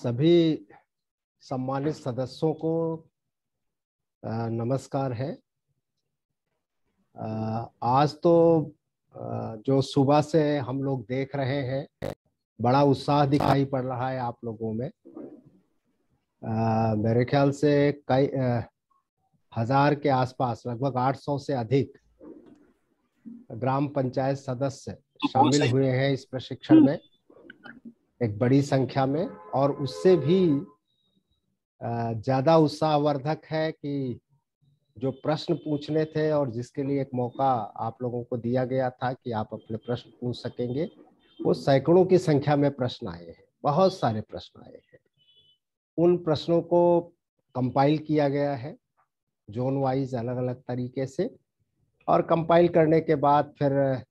सभी सम्मानित सदस्यों को नमस्कार है। आज तो जो सुबह से हम लोग देख रहे हैं, बड़ा उत्साह दिखाई पड़ रहा है आप लोगों में। मेरे ख्याल से कई हजार के आसपास, लगभग 800 से अधिक ग्राम पंचायत सदस्य शामिल हुए हैं इस प्रशिक्षण में, एक बड़ी संख्या में। और उससे भी ज्यादा उत्साहवर्धक है कि जो प्रश्न पूछने थे और जिसके लिए एक मौका आप लोगों को दिया गया था कि आप अपने प्रश्न पूछ सकेंगे, वो सैकड़ों की संख्या में प्रश्न आए हैं, बहुत सारे प्रश्न आए हैं। उन प्रश्नों को कंपाइल किया गया है जोन वाइज, अलग अलग तरीके से। और कंपाइल करने के बाद फिर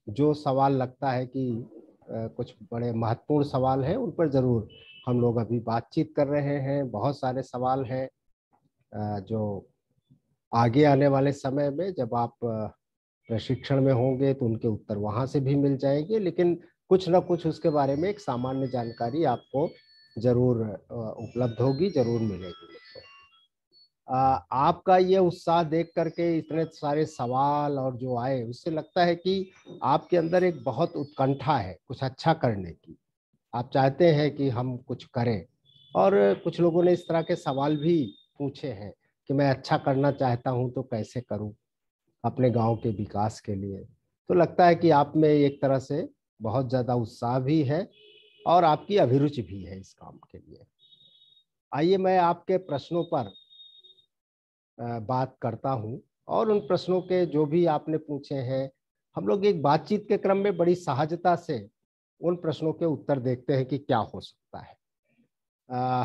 जो सवाल लगता है कि कुछ बड़े महत्वपूर्ण सवाल हैं, उन पर जरूर हम लोग अभी बातचीत कर रहे हैं। बहुत सारे सवाल हैं जो आगे आने वाले समय में जब आप प्रशिक्षण में होंगे तो उनके उत्तर वहां से भी मिल जाएंगे, लेकिन कुछ ना कुछ उसके बारे में एक सामान्य जानकारी आपको जरूर उपलब्ध होगी, जरूर मिलेगी। आपका ये उत्साह देख करके, इतने सारे सवाल और जो आए, उससे लगता है कि आपके अंदर एक बहुत उत्कंठा है कुछ अच्छा करने की। आप चाहते हैं कि हम कुछ करें। और कुछ लोगों ने इस तरह के सवाल भी पूछे हैं कि मैं अच्छा करना चाहता हूं तो कैसे करूं अपने गांव के विकास के लिए। तो लगता है कि आप में एक तरह से बहुत ज्यादा उत्साह भी है और आपकी अभिरुचि भी है इस काम के लिए। आइए मैं आपके प्रश्नों पर बात करता हूं। और उन प्रश्नों के जो भी आपने पूछे हैं, हम लोग एक बातचीत के क्रम में बड़ी सहजता से उन प्रश्नों के उत्तर देखते हैं कि क्या हो सकता है। आ,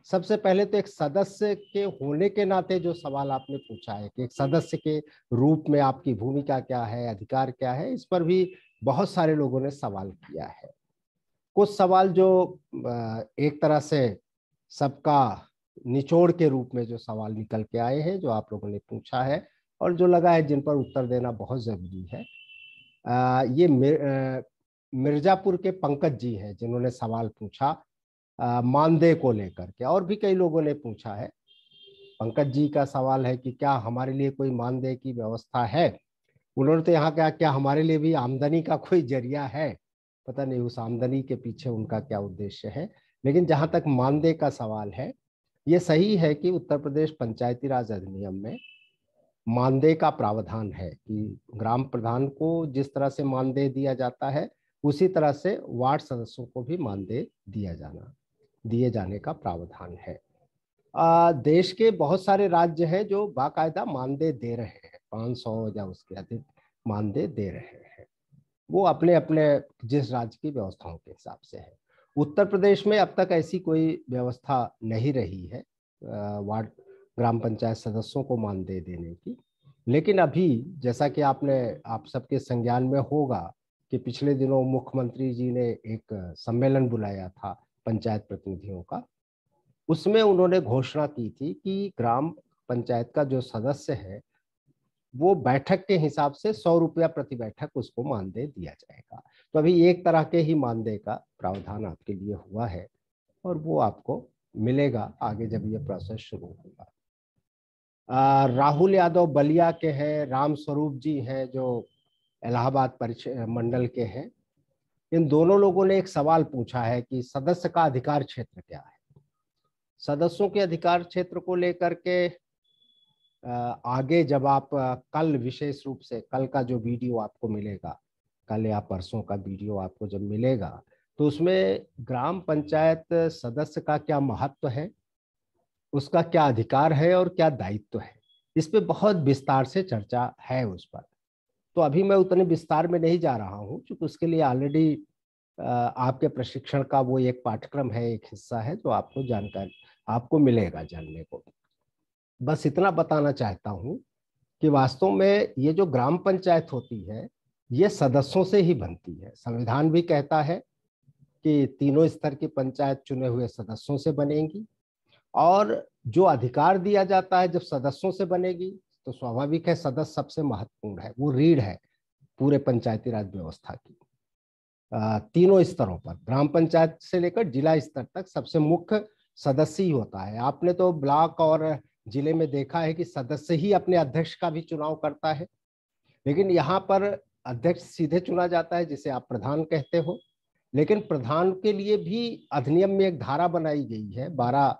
सबसे पहले तो एक सदस्य के होने के नाते जो सवाल आपने पूछा है कि एक सदस्य के रूप में आपकी भूमिका क्या है, अधिकार क्या है, इस पर भी बहुत सारे लोगों ने सवाल किया है। कुछ सवाल जो एक तरह से सबका निचोड़ के रूप में जो सवाल निकल के आए हैं, जो आप लोगों ने पूछा है और जो लगा है जिन पर उत्तर देना बहुत जरूरी है। ये मिर्जापुर के पंकज जी हैं जिन्होंने सवाल पूछा मानदेय को लेकर के। और भी कई लोगों ने पूछा है। पंकज जी का सवाल है कि क्या हमारे लिए कोई मानदेय की व्यवस्था है। उन्होंने तो यहाँ कहा क्या हमारे लिए भी आमदनी का कोई जरिया है। पता नहीं उस आमदनी के पीछे उनका क्या उद्देश्य है। लेकिन जहां तक मानदेय का सवाल है, ये सही है कि उत्तर प्रदेश पंचायती राज अधिनियम में मानदेय का प्रावधान है कि ग्राम प्रधान को जिस तरह से मानदेय दिया जाता है, उसी तरह से वार्ड सदस्यों को भी मानदेय दिए जाने का प्रावधान है। देश के बहुत सारे राज्य हैं जो बाकायदा मानदेय दे रहे हैं, 500 या उसके अधिक मानदेय दे रहे हैं। वो अपने अपने जिस राज्य की व्यवस्थाओं के हिसाब से है। उत्तर प्रदेश में अब तक ऐसी कोई व्यवस्था नहीं रही है वार्ड ग्राम पंचायत सदस्यों को मानदेय देने की। लेकिन अभी जैसा कि आप सबके संज्ञान में होगा कि पिछले दिनों मुख्यमंत्री जी ने एक सम्मेलन बुलाया था पंचायत प्रतिनिधियों का। उसमें उन्होंने घोषणा की थी कि ग्राम पंचायत का जो सदस्य है वो बैठक के हिसाब से 100 रुपया प्रति बैठक उसको मानदेय दिया जाएगा। तो अभी एक तरह के ही मानदेय का प्रावधान आपके लिए हुआ है और वो आपको मिलेगा आगे जब ये प्रोसेस शुरू होगा। राहुल यादव बलिया के हैं, राम स्वरूप जी हैं जो इलाहाबाद परिक्षेत्र मंडल के हैं। इन दोनों लोगों ने एक सवाल पूछा है कि सदस्य का अधिकार क्षेत्र क्या है। सदस्यों के अधिकार क्षेत्र को लेकर के आगे जब आप कल, विशेष रूप से कल का जो वीडियो आपको मिलेगा, कल या परसों का वीडियो आपको जब मिलेगा, तो उसमें ग्राम पंचायत सदस्य का क्या महत्व है, उसका क्या अधिकार है और क्या दायित्व है, इस पे बहुत विस्तार से चर्चा है उस पर। तो अभी मैं उतने विस्तार में नहीं जा रहा हूँ क्योंकि उसके लिए ऑलरेडी आपके प्रशिक्षण का वो एक पाठ्यक्रम है, एक हिस्सा है जो आपको जानकारी आपको मिलेगा जानने को। बस इतना बताना चाहता हूं कि वास्तव में ये जो ग्राम पंचायत होती है ये सदस्यों से ही बनती है। संविधान भी कहता है कि तीनों स्तर की पंचायत चुने हुए सदस्यों से बनेगी। और जो अधिकार दिया जाता है जब सदस्यों से बनेगी तो स्वाभाविक है सदस्य सबसे महत्वपूर्ण है, वो रीढ़ है पूरे पंचायती राज व्यवस्था की। तीनों स्तरों पर, ग्राम पंचायत से लेकर जिला स्तर तक सबसे मुख्य सदस्य ही होता है। आपने तो ब्लॉक और जिले में देखा है कि सदस्य ही अपने अध्यक्ष का भी चुनाव करता है, लेकिन यहाँ पर अध्यक्ष सीधे चुना जाता है, जिसे आप प्रधान कहते हो। लेकिन प्रधान के लिए भी अधिनियम में एक धारा बनाई गई है, 12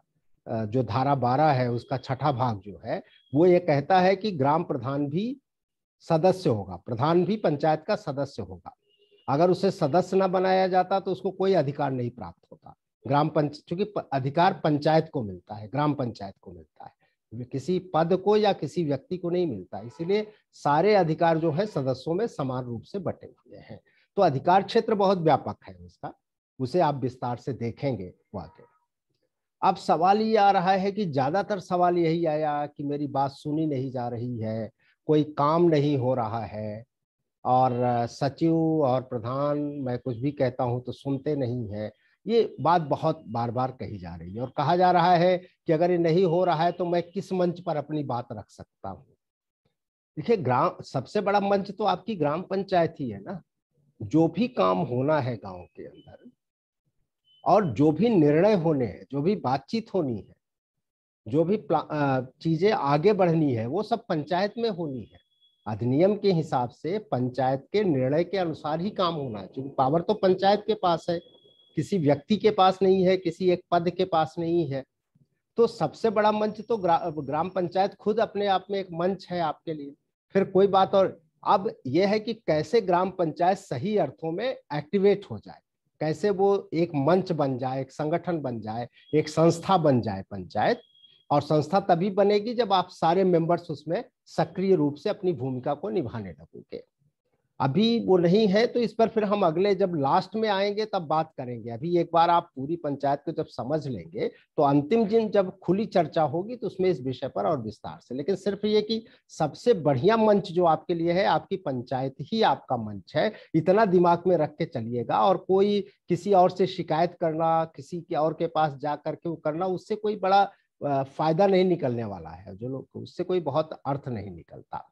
जो धारा 12 है उसका छठा भाग जो है वो ये कहता है कि ग्राम प्रधान भी सदस्य होगा, प्रधान भी पंचायत का सदस्य होगा। अगर उसे सदस्य न बनाया जाता तो उसको कोई अधिकार नहीं प्राप्त होता। चूंकि अधिकार पंचायत को मिलता है, ग्राम पंचायत को मिलता है, किसी पद को या किसी व्यक्ति को नहीं मिलता। इसीलिए सारे अधिकार जो है सदस्यों में समान रूप से बटे हुए हैं। तो अधिकार क्षेत्र बहुत व्यापक है उसका, उसे आप विस्तार से देखेंगे वाकई। अब सवाल ये आ रहा है कि ज्यादातर सवाल यही आया कि मेरी बात सुनी नहीं जा रही है, कोई काम नहीं हो रहा है, और सचिव और प्रधान मैं कुछ भी कहता हूं तो सुनते नहीं है। ये बात बहुत बार बार कही जा रही है और कहा जा रहा है कि अगर ये नहीं हो रहा है तो मैं किस मंच पर अपनी बात रख सकता हूँ। देखिए, ग्राम सबसे बड़ा मंच तो आपकी ग्राम पंचायत ही है ना। जो भी काम होना है गांव के अंदर और जो भी निर्णय होने हैं, जो भी बातचीत होनी है, जो भी चीजें आगे बढ़नी है, वो सब पंचायत में होनी है। अधिनियम के हिसाब से पंचायत के निर्णय के अनुसार ही काम होना है, क्योंकि पावर तो पंचायत के पास है, किसी व्यक्ति के पास नहीं है, किसी एक पद के पास नहीं है। तो सबसे बड़ा मंच तो ग्राम पंचायत खुद अपने आप में एक मंच है आपके लिए। फिर कोई बात, और अब यह है कि कैसे ग्राम पंचायत सही अर्थों में एक्टिवेट हो जाए, कैसे वो एक मंच बन जाए, एक संगठन बन जाए, एक संस्था बन जाए पंचायत। और संस्था तभी बनेगी जब आप सारे मेंबर्स उसमें सक्रिय रूप से अपनी भूमिका को निभाने लगोगे। अभी वो नहीं है, तो इस पर फिर हम अगले जब लास्ट में आएंगे तब बात करेंगे। अभी एक बार आप पूरी पंचायत को जब समझ लेंगे तो अंतिम दिन जब खुली चर्चा होगी तो उसमें इस विषय पर और विस्तार से। लेकिन सिर्फ ये कि सबसे बढ़िया मंच जो आपके लिए है, आपकी पंचायत ही आपका मंच है, इतना दिमाग में रख के चलिएगा। और कोई किसी और से शिकायत करना, किसी के और के पास जा करके वो करना, उससे कोई बड़ा फायदा नहीं निकलने वाला है। जो लोग, उससे कोई बहुत अर्थ नहीं निकलता।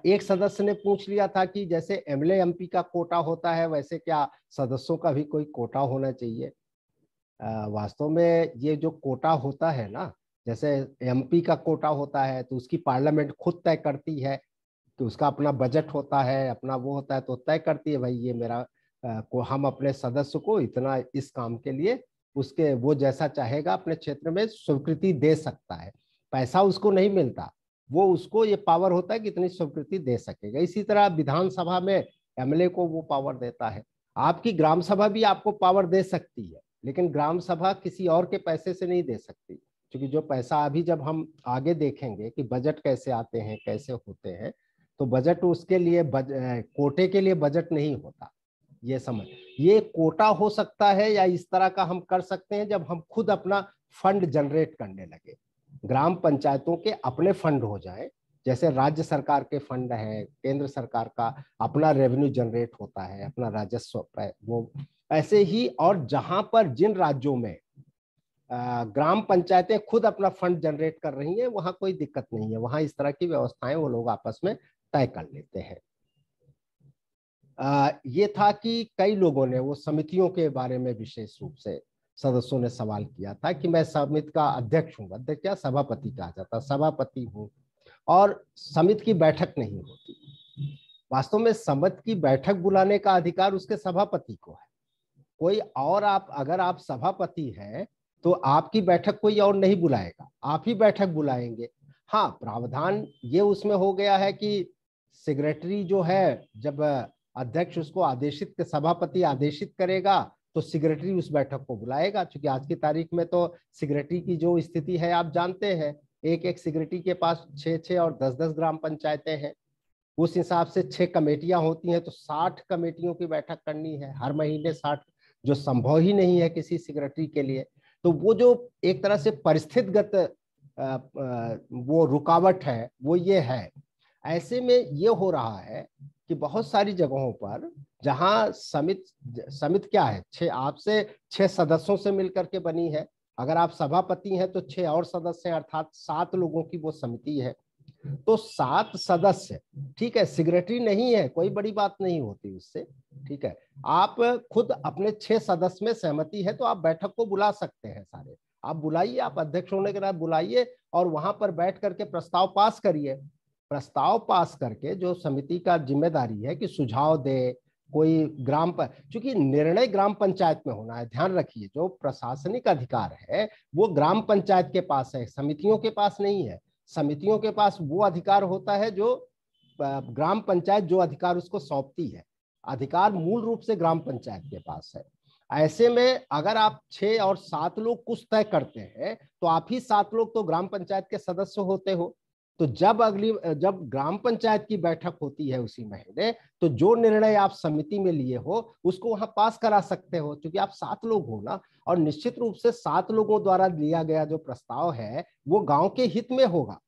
एक सदस्य ने पूछ लिया था कि जैसे एमएलए एमपी का कोटा होता है, वैसे क्या सदस्यों का भी कोई कोटा होना चाहिए। वास्तव में ये जो कोटा होता है ना, जैसे एमपी का कोटा होता है तो उसकी पार्लियामेंट खुद तय करती है कि उसका अपना बजट होता है, अपना वो होता है, तो तय करती है भाई ये मेरा को हम अपने सदस्य को इतना इस काम के लिए उसके वो जैसा चाहेगा अपने क्षेत्र में स्वीकृति दे सकता है। पैसा उसको नहीं मिलता, वो उसको ये पावर होता है कि इतनी स्वीकृति दे सकेगा। इसी तरह विधानसभा में एमएलए को वो पावर देता है। आपकी ग्राम सभा भी आपको पावर दे सकती है, लेकिन ग्राम सभा किसी और के पैसे से नहीं दे सकती, क्योंकि जो पैसा अभी जब हम आगे देखेंगे कि बजट कैसे आते हैं, कैसे होते हैं, तो बजट उसके लिए कोटे के लिए बजट नहीं होता। ये समझ, ये कोटा हो सकता है या इस तरह का हम कर सकते हैं जब हम खुद अपना फंड जनरेट करने लगे। ग्राम पंचायतों के अपने फंड हो जाए, जैसे राज्य सरकार के फंड है, केंद्र सरकार का अपना रेवेन्यू जनरेट होता है, अपना राजस्व वो ऐसे ही। और जहां पर जिन राज्यों में ग्राम पंचायतें खुद अपना फंड जनरेट कर रही हैं, वहां कोई दिक्कत नहीं है, वहां इस तरह की व्यवस्थाएं वो लोग आपस में तय कर लेते हैं। ये था कि कई लोगों ने वो समितियों के बारे में विशेष रूप से सदस्यों ने सवाल किया था कि मैं समिति का अध्यक्ष हूँ, अध्यक्ष क्या सभापति कहा जाता, सभापति हूँ, और समिति की बैठक नहीं होती। वास्तव में समिति की बैठक बुलाने का अधिकार उसके सभापति को है। कोई और आप, अगर आप सभापति हैं तो आपकी बैठक कोई और नहीं बुलाएगा, आप ही बैठक बुलाएंगे। हाँ, प्रावधान ये उसमें हो गया है कि सेक्रेटरी जो है, जब अध्यक्ष उसको आदेशित, सभापति आदेशित करेगा तो सेक्रेटरी उस बैठक को बुलाएगा। क्योंकि आज की तारीख में तो सेक्रेटरी की जो स्थिति है आप जानते हैं, एक एक सेक्रेटरी के पास 6-6 और 10-10 ग्राम पंचायतें हैं। उस हिसाब से 6 कमेटियां होती हैं, तो 60 कमेटियों की बैठक करनी है हर महीने, 60, जो संभव ही नहीं है किसी सेक्रेटरी के लिए। तो वो जो एक तरह से परिस्थितिगत वो रुकावट है वो ये है। ऐसे में ये हो रहा है कि बहुत सारी जगहों पर जहां समिति क्या है, 6 आपसे 6 सदस्यों से मिलकर के बनी है, अगर आप सभापति हैं तो 6 और सदस्य हैं, अर्थात 7 लोगों की वो समिति है। तो 7 सदस्य, ठीक है, सेक्रेटरी नहीं है, कोई बड़ी बात नहीं होती उससे, ठीक है। आप खुद अपने 6 सदस्य में सहमति है तो आप बैठक को बुला सकते हैं सारे, आप बुलाइए, आप अध्यक्ष होने के नाते बुलाइए और वहां पर बैठ करके प्रस्ताव पास करिए। प्रस्ताव पास करके जो समिति का जिम्मेदारी है कि सुझाव दे, कोई ग्राम पर, चूंकि निर्णय ग्राम पंचायत में होना है, ध्यान रखिए, जो प्रशासनिक अधिकार है वो ग्राम पंचायत के पास है, समितियों के पास नहीं है। समितियों के पास वो अधिकार होता है जो ग्राम पंचायत जो अधिकार उसको सौंपती है, अधिकार मूल रूप से ग्राम पंचायत के पास है। ऐसे में अगर आप 6 और 7 लोग कुछ तय करते हैं तो आप ही 7 लोग तो ग्राम पंचायत के सदस्य होते हो। तो जब ग्राम पंचायत की बैठक होती है उसी महीने, तो जो निर्णय आप समिति में लिए हो उसको वहां पास करा सकते हो, क्योंकि आप 7 लोग हो ना। और निश्चित रूप से 7 लोगों द्वारा लिया गया जो प्रस्ताव है वो गांव के हित में होगा,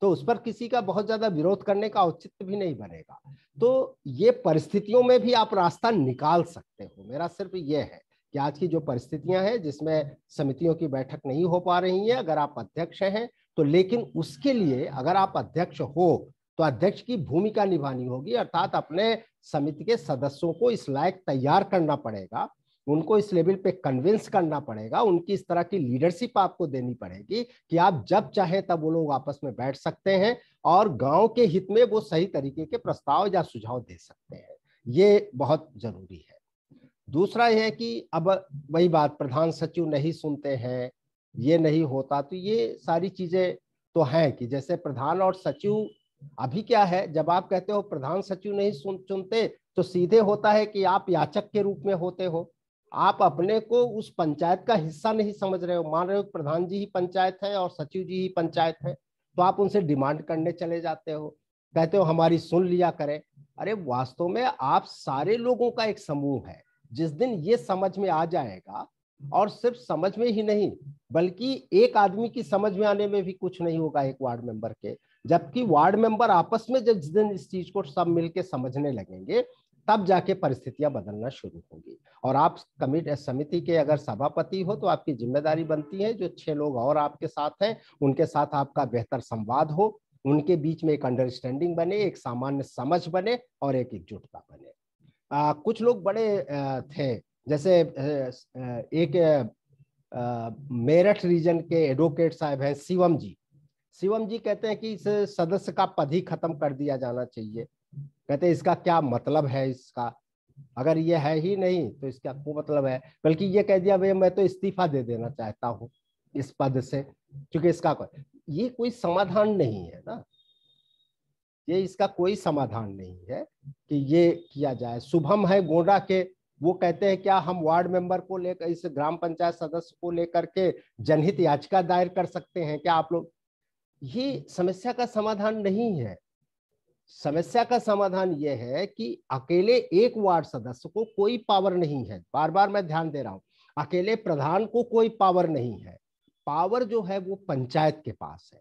तो उस पर किसी का बहुत ज्यादा विरोध करने का औचित्य भी नहीं बनेगा। तो ये परिस्थितियों में भी आप रास्ता निकाल सकते हो। मेरा सिर्फ ये है कि आज की जो परिस्थितियां हैं जिसमें समितियों की बैठक नहीं हो पा रही है, अगर आप अध्यक्ष हैं तो, लेकिन उसके लिए अगर आप अध्यक्ष हो तो अध्यक्ष की भूमिका निभानी होगी, अर्थात अपने समिति के सदस्यों को इस लायक तैयार करना पड़ेगा, उनको इस लेवल पे कन्विंस करना पड़ेगा, उनकी इस तरह की लीडरशिप आपको देनी पड़ेगी कि आप जब चाहें तब वो लोग आपस में बैठ सकते हैं और गांव के हित में वो सही तरीके के प्रस्ताव या सुझाव दे सकते हैं। ये बहुत जरूरी है। दूसरा यह है कि अब वही बात, प्रधान सचिव नहीं सुनते हैं, ये नहीं होता, तो ये सारी चीजें तो हैं कि जैसे प्रधान और सचिव, अभी क्या है, जब आप कहते हो प्रधान सचिव नहीं चुनते तो सीधे होता है कि आप याचक के रूप में होते हो, आप अपने को उस पंचायत का हिस्सा नहीं समझ रहे हो, मान रहे हो प्रधान जी ही पंचायत है और सचिव जी ही पंचायत है, तो आप उनसे डिमांड करने चले जाते हो, कहते हो हमारी सुन लिया करें। अरे वास्तव में आप सारे लोगों का एक समूह है। जिस दिन ये समझ में आ जाएगा, और सिर्फ समझ में ही नहीं बल्कि एक आदमी की समझ में आने में भी कुछ नहीं होगा, एक वार्ड मेंबर के, जबकि वार्ड मेंबर आपस में जब जिस दिन इस चीज को सब मिलके समझने लगेंगे तब जाके परिस्थितियां बदलना शुरू होंगी। और आप समिति के अगर सभापति हो तो आपकी जिम्मेदारी बनती है जो 6 लोग और आपके साथ हैं उनके साथ आपका बेहतर संवाद हो, उनके बीच में एक अंडरस्टैंडिंग बने, एक सामान्य समझ बने और एक एकजुटता बने। कुछ लोग बड़े थे, जैसे एक मेरठ रीजन के एडवोकेट साहब हैं शिवम जी। शिवम जी कहते हैं कि इस सदस्य का पद ही खत्म कर दिया जाना चाहिए। कहते हैं इसका क्या मतलब है, इसका अगर ये है ही नहीं तो इसका क्या मतलब है, बल्कि ये कह दिया भाई मैं तो इस्तीफा दे देना चाहता हूँ इस पद से, क्योंकि इसका ये कोई समाधान नहीं है ना, ये इसका कोई समाधान नहीं है कि ये किया जाए। शुभम है गोंडा के, वो कहते हैं क्या हम वार्ड मेंबर को लेकर, इस ग्राम पंचायत सदस्य को लेकर के जनहित याचिका दायर कर सकते हैं क्या आप लोग? ये समस्या का समाधान नहीं है। समस्या का समाधान यह है कि अकेले एक वार्ड सदस्य को कोई पावर नहीं है, बार बार मैं ध्यान दे रहा हूं, अकेले प्रधान को कोई पावर नहीं है, पावर जो है वो पंचायत के पास है।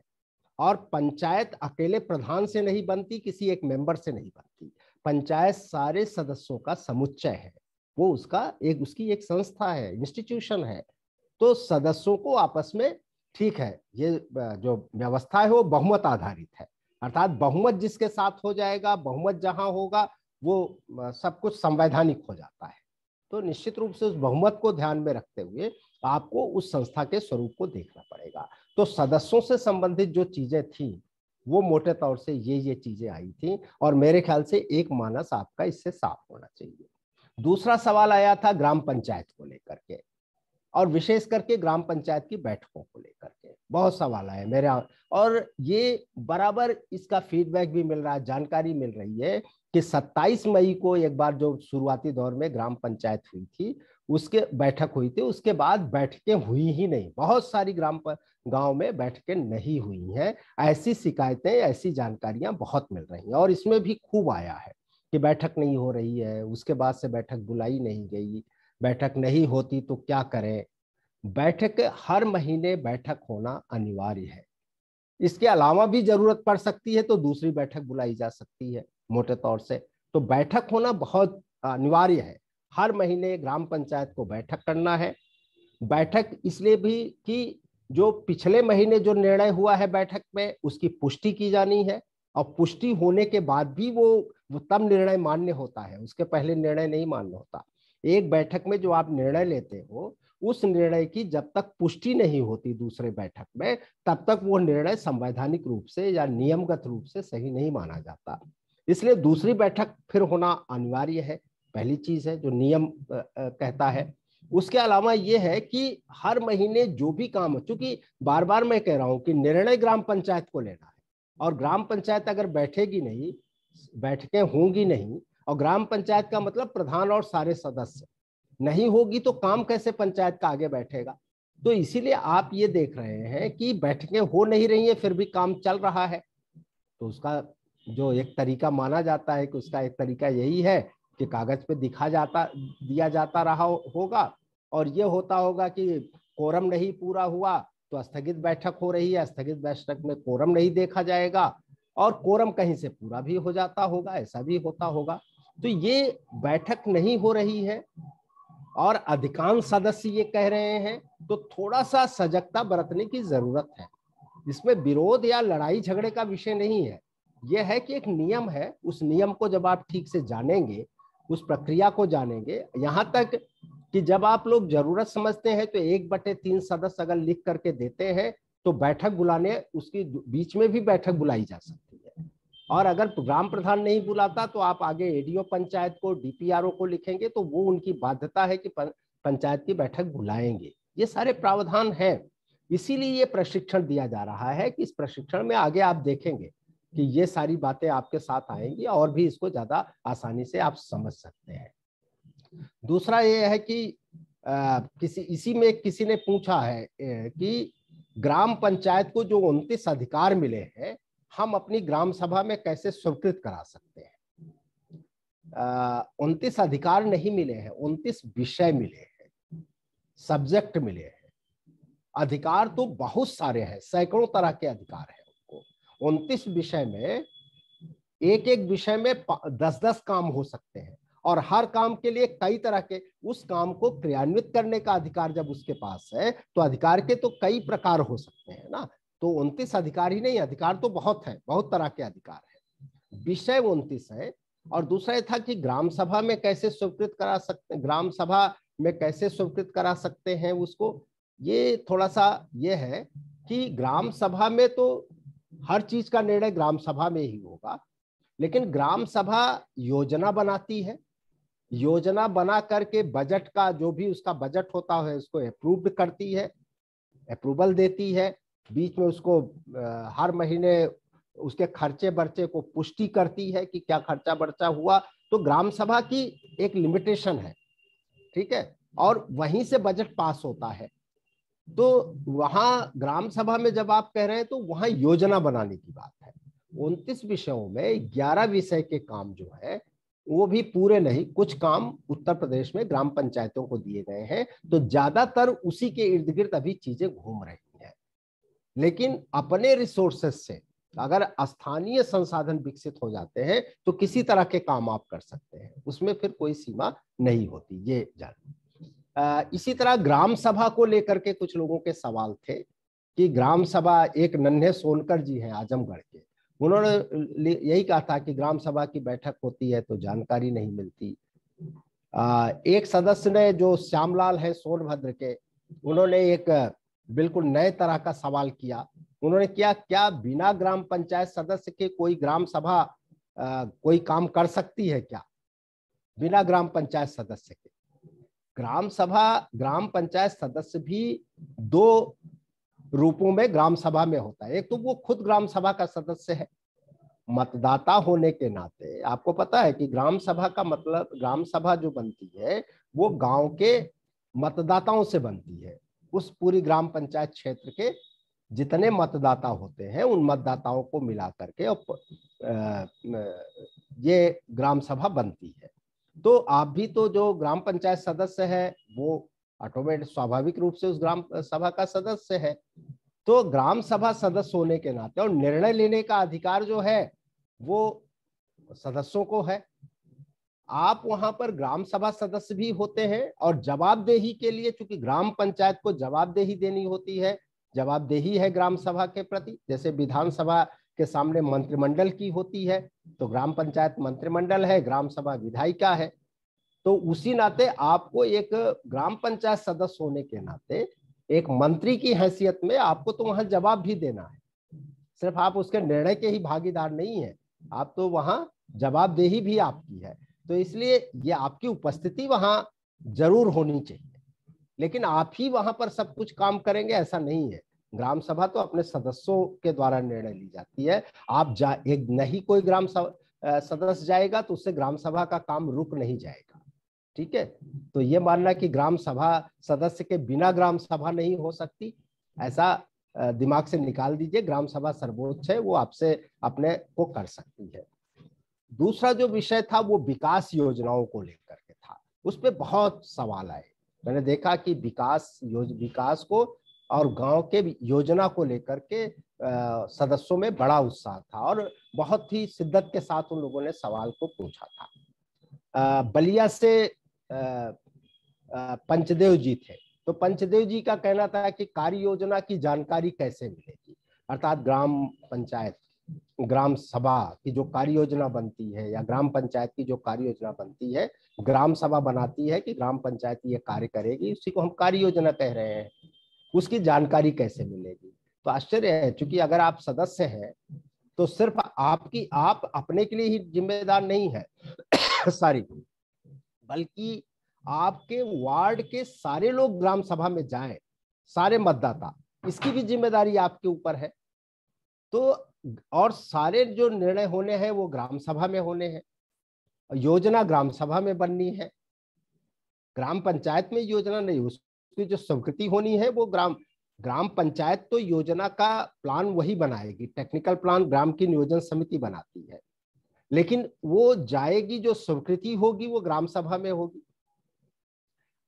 और पंचायत अकेले प्रधान से नहीं बनती, किसी एक मेंबर से नहीं बनती, पंचायत सारे सदस्यों का समुच्चय है, वो उसकी एक संस्था है, इंस्टीट्यूशन है। तो सदस्यों को आपस में, ठीक है, ये जो व्यवस्था है वो बहुमत आधारित है, अर्थात बहुमत जिसके साथ हो जाएगा, बहुमत जहां होगा वो सब कुछ संवैधानिक हो जाता है। तो निश्चित रूप से उस बहुमत को ध्यान में रखते हुए आपको उस संस्था के स्वरूप को देखना पड़ेगा। तो सदस्यों से संबंधित जो चीजें थी वो मोटे तौर से ये चीजें आई थी, और मेरे ख्याल से एक मानस आपका इससे साफ होना चाहिए। दूसरा सवाल आया था ग्राम पंचायत को लेकर के, और विशेष करके ग्राम पंचायत की बैठकों को लेकर के बहुत सवाल आए मेरे, और ये बराबर इसका फीडबैक भी मिल रहा है, जानकारी मिल रही है कि 27 मई को एक बार जो शुरुआती दौर में ग्राम पंचायत हुई थी, उसके बैठक हुई थी, उसके बाद बैठकें हुई ही नहीं, बहुत सारी गांव में बैठकें नहीं हुई हैं। ऐसी शिकायतें, ऐसी जानकारियां बहुत मिल रही हैं, और इसमें भी खूब आया है कि बैठक नहीं हो रही है, उसके बाद से बैठक बुलाई नहीं गई, बैठक नहीं होती तो क्या करें। बैठक हर महीने बैठक होना अनिवार्य है, इसके अलावा भी जरूरत पड़ सकती है तो दूसरी बैठक बुलाई जा सकती है मोटे तौर से। तो बैठक होना बहुत अनिवार्य है, हर महीने ग्राम पंचायत को बैठक करना है। बैठक इसलिए भी कि जो पिछले महीने जो निर्णय हुआ है बैठक में उसकी पुष्टि की जानी है, और पुष्टि होने के बाद भी वो तब निर्णय मान्य होता है, उसके पहले निर्णय नहीं मान्य होता। एक बैठक में जो आप निर्णय लेते हो, उस निर्णय की जब तक पुष्टि नहीं होती दूसरे बैठक में, तब तक वो निर्णय संवैधानिक रूप से या नियमगत रूप से सही नहीं माना जाता। इसलिए दूसरी बैठक फिर होना अनिवार्य है, पहली चीज है जो नियम कहता है। उसके अलावा ये है कि हर महीने जो भी काम, चूंकि बार बार मैं कह रहा हूं कि निर्णय ग्राम पंचायत को लेना है, और ग्राम पंचायत अगर बैठेगी नहीं, बैठकें होंगी नहीं, और ग्राम पंचायत का मतलब प्रधान और सारे सदस्य नहीं होगी, तो काम कैसे पंचायत का आगे बैठेगा। तो इसीलिए आप ये देख रहे हैं कि बैठकें हो नहीं रही है फिर भी काम चल रहा है। तो उसका जो एक तरीका माना जाता है कि उसका एक तरीका यही है कि कागज पे दिया जाता रहा होगा, और ये होता होगा कि कोरम नहीं पूरा हुआ तो स्थगित बैठक हो रही है, स्थगित बैठक में कोरम नहीं देखा जाएगा, और कोरम कहीं से पूरा भी हो जाता होगा, ऐसा भी होता होगा। तो ये बैठक नहीं हो रही है और अधिकांश सदस्य ये कह रहे हैं, तो थोड़ा सा सजगता बरतने की जरूरत है। इसमें विरोध या लड़ाई झगड़े का विषय नहीं है, यह है कि एक नियम है, उस नियम को जब आप ठीक से जानेंगे, उस प्रक्रिया को जानेंगे, यहां तक कि जब आप लोग जरूरत समझते हैं तो 1/3 सदस्य अगर लिख करके देते हैं तो बैठक बुलाने, उसकी बीच में भी बैठक बुलाई जा सकती है। और अगर ग्राम प्रधान नहीं बुलाता तो आप आगे एडीओ पंचायत को, डीपीआरओ को लिखेंगे, तो वो उनकी बाध्यता है कि पंचायत की बैठक बुलाएंगे। ये सारे प्रावधान हैं, इसीलिए ये प्रशिक्षण दिया जा रहा है कि इस प्रशिक्षण में आगे आप देखेंगे कि ये सारी बातें आपके साथ आएंगी और भी इसको ज्यादा आसानी से आप समझ सकते हैं। दूसरा ये है कि इसी में किसी ने पूछा है कि ग्राम पंचायत को जो 29 अधिकार मिले हैं, हम अपनी ग्राम सभा में कैसे स्वीकृत करा सकते हैं। 29 अधिकार नहीं मिले हैं, 29 विषय मिले हैं, सब्जेक्ट मिले हैं। अधिकार तो बहुत सारे हैं, सैकड़ों तरह के अधिकार हैं उनको। 29 विषय में एक एक विषय में 10-10 काम हो सकते हैं, और हर काम के लिए कई तरह के, उस काम को क्रियान्वित करने का अधिकार जब उसके पास है तो अधिकार के तो कई प्रकार हो सकते हैं ना। तो 29 अधिकार ही नहीं, अधिकार तो बहुत है, बहुत तरह के अधिकार है, विषय 29 है। और दूसरा ये था कि ग्राम सभा में कैसे स्वीकृत करा सकते, ग्राम सभा में कैसे स्वीकृत करा सकते हैं उसको। ये थोड़ा सा ये है कि ग्राम सभा में तो हर चीज का निर्णय ग्राम सभा में ही होगा, लेकिन ग्राम सभा योजना बनाती है, योजना बना करके बजट का जो भी उसका बजट होता है उसको अप्रूव करती है, अप्रूवल देती है, बीच में उसको हर महीने उसके खर्चे बर्चे को पुष्टि करती है कि क्या खर्चा बर्चा हुआ। तो ग्राम सभा की एक लिमिटेशन है, ठीक है, और वहीं से बजट पास होता है। तो वहां ग्राम सभा में जब आप कह रहे हैं तो वहां योजना बनाने की बात है। 29 विषयों में 11 विषय के काम जो है वो भी पूरे नहीं, कुछ काम उत्तर प्रदेश में ग्राम पंचायतों को दिए गए हैं, तो ज्यादातर उसी के इर्द गिर्द अभी चीजें घूम रही हैं। लेकिन अपने रिसोर्सेस से अगर स्थानीय संसाधन विकसित हो जाते हैं तो किसी तरह के काम आप कर सकते हैं, उसमें फिर कोई सीमा नहीं होती, ये जान। इसी तरह ग्राम सभा को लेकर के कुछ लोगों के सवाल थे कि ग्राम सभा, एक नन्हे सोनकर जी हैं आजमगढ़ के, उन्होंने यही कहा था कि ग्राम सभा की बैठक होती है तो जानकारी नहीं मिलती। एक सदस्य ने, जो श्यामलाल है सोनभद्र के, उन्होंने एक बिल्कुल नए तरह का सवाल किया। उन्होंने क्या बिना ग्राम पंचायत सदस्य के कोई ग्राम सभा कोई काम कर सकती है क्या, बिना ग्राम पंचायत सदस्य के। ग्राम सभा, ग्राम पंचायत सदस्य भी दो रूपों में ग्राम सभा में होता है। एक तो वो खुद ग्राम सभा का सदस्य है, मतदाता होने के नाते आपको पता है कि ग्राम सभा का मतलब, ग्राम सभा जो बनती है वो गांव के मतदाताओं से बनती है। उस पूरी ग्राम पंचायत क्षेत्र के जितने मतदाता होते हैं उन मतदाताओं को मिला करके ये ग्राम सभा बनती है। तो आप भी तो जो ग्राम पंचायत सदस्य है वो ऑटोमेटिक स्वाभाविक रूप से उस ग्राम सभा का सदस्य है। तो ग्राम सभा सदस्य होने के नाते और निर्णय लेने का अधिकार जो है वो सदस्यों को है। आप वहां पर ग्राम सभा सदस्य भी होते हैं, और जवाबदेही के लिए, चूंकि ग्राम पंचायत को जवाबदेही देनी होती है, जवाबदेही है ग्राम सभा के प्रति। जैसे विधानसभा के सामने मंत्रिमंडल की होती है, तो ग्राम पंचायत मंत्रिमंडल है, ग्राम सभा विधायिका है। तो उसी नाते आपको एक ग्राम पंचायत सदस्य होने के नाते एक मंत्री की हैसियत में आपको तो वहां जवाब भी देना है। सिर्फ आप उसके निर्णय के ही भागीदार नहीं है, आप तो वहां जवाबदेही भी आपकी है। तो इसलिए ये आपकी उपस्थिति वहां जरूर होनी चाहिए, लेकिन आप ही वहां पर सब कुछ काम करेंगे ऐसा नहीं है। ग्राम सभा तो अपने सदस्यों के द्वारा निर्णय ली जाती है। आप एक नहीं कोई ग्राम सदस्य जाएगा तो उससे ग्राम सभा का काम रुक नहीं जाएगा। ठीक है, तो ये मानना कि ग्राम सभा सदस्य के बिना ग्राम सभा नहीं हो सकती, ऐसा दिमाग से निकाल दीजिए। ग्राम सभा सर्वोच्च है, वो आपसे अपने को कर सकती है। दूसरा जो विषय था वो विकास योजनाओं को लेकर के था, उस पर बहुत सवाल आए। मैंने देखा कि विकास को और गांव के योजना को लेकर के सदस्यों में बड़ा उत्साह था और बहुत ही शिद्दत के साथ उन लोगों ने सवाल को पूछा था। बलिया से पंचदेव जी थे, तो पंचदेव जी का कहना था कि कार्य योजना की जानकारी कैसे मिलेगी, अर्थात ग्राम पंचायत ग्राम सभा की जो कार्य योजना बनती है या ग्राम पंचायत की जो कार्य योजना बनती है, ग्राम सभा बनाती है कि ग्राम पंचायत ये कार्य करेगी, उसी को हम कार्य योजना कह रहे हैं, उसकी जानकारी कैसे मिलेगी। तो आश्चर्य है, क्योंकि अगर आप सदस्य हैं तो सिर्फ आप अपने के लिए ही जिम्मेदार नहीं है सारी, बल्कि आपके वार्ड के सारे लोग ग्राम सभा में जाएं, सारे मतदाता, इसकी भी जिम्मेदारी आपके ऊपर है। तो और सारे जो निर्णय होने हैं वो ग्राम सभा में होने हैं, योजना ग्राम सभा में बननी है, ग्राम पंचायत में योजना नहीं, उसकी जो स्वीकृति होनी है वो ग्राम पंचायत तो योजना का प्लान वही बनाएगी, टेक्निकल प्लान ग्राम की नियोजन समिति बनाती है, लेकिन वो जाएगी, जो स्वीकृति होगी वो ग्राम सभा में होगी।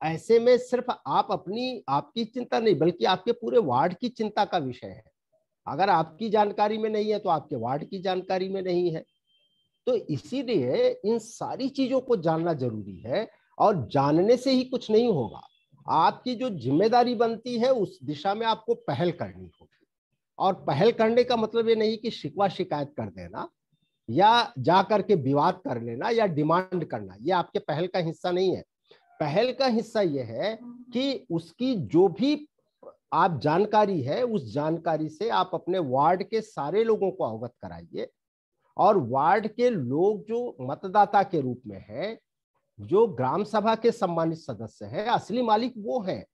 ऐसे में सिर्फ आपकी चिंता नहीं, बल्कि आपके पूरे वार्ड की चिंता का विषय है। अगर आपकी जानकारी में नहीं है तो आपके वार्ड की जानकारी में नहीं है। तो इसीलिए इन सारी चीजों को जानना जरूरी है, और जानने से ही कुछ नहीं होगा। आपकी जो जिम्मेदारी बनती है उस दिशा में आपको पहल करनी होगी। और पहल करने का मतलब ये नहीं कि शिकवा शिकायत कर देना या जा करके विवाद कर लेना या डिमांड करना, ये आपके पहल का हिस्सा नहीं है। पहल का हिस्सा यह है कि उसकी जो भी आप जानकारी है, उस जानकारी से आप अपने वार्ड के सारे लोगों को अवगत कराइए, और वार्ड के लोग जो मतदाता के रूप में है, जो ग्राम सभा के सम्मानित सदस्य हैं, असली मालिक वो हैं।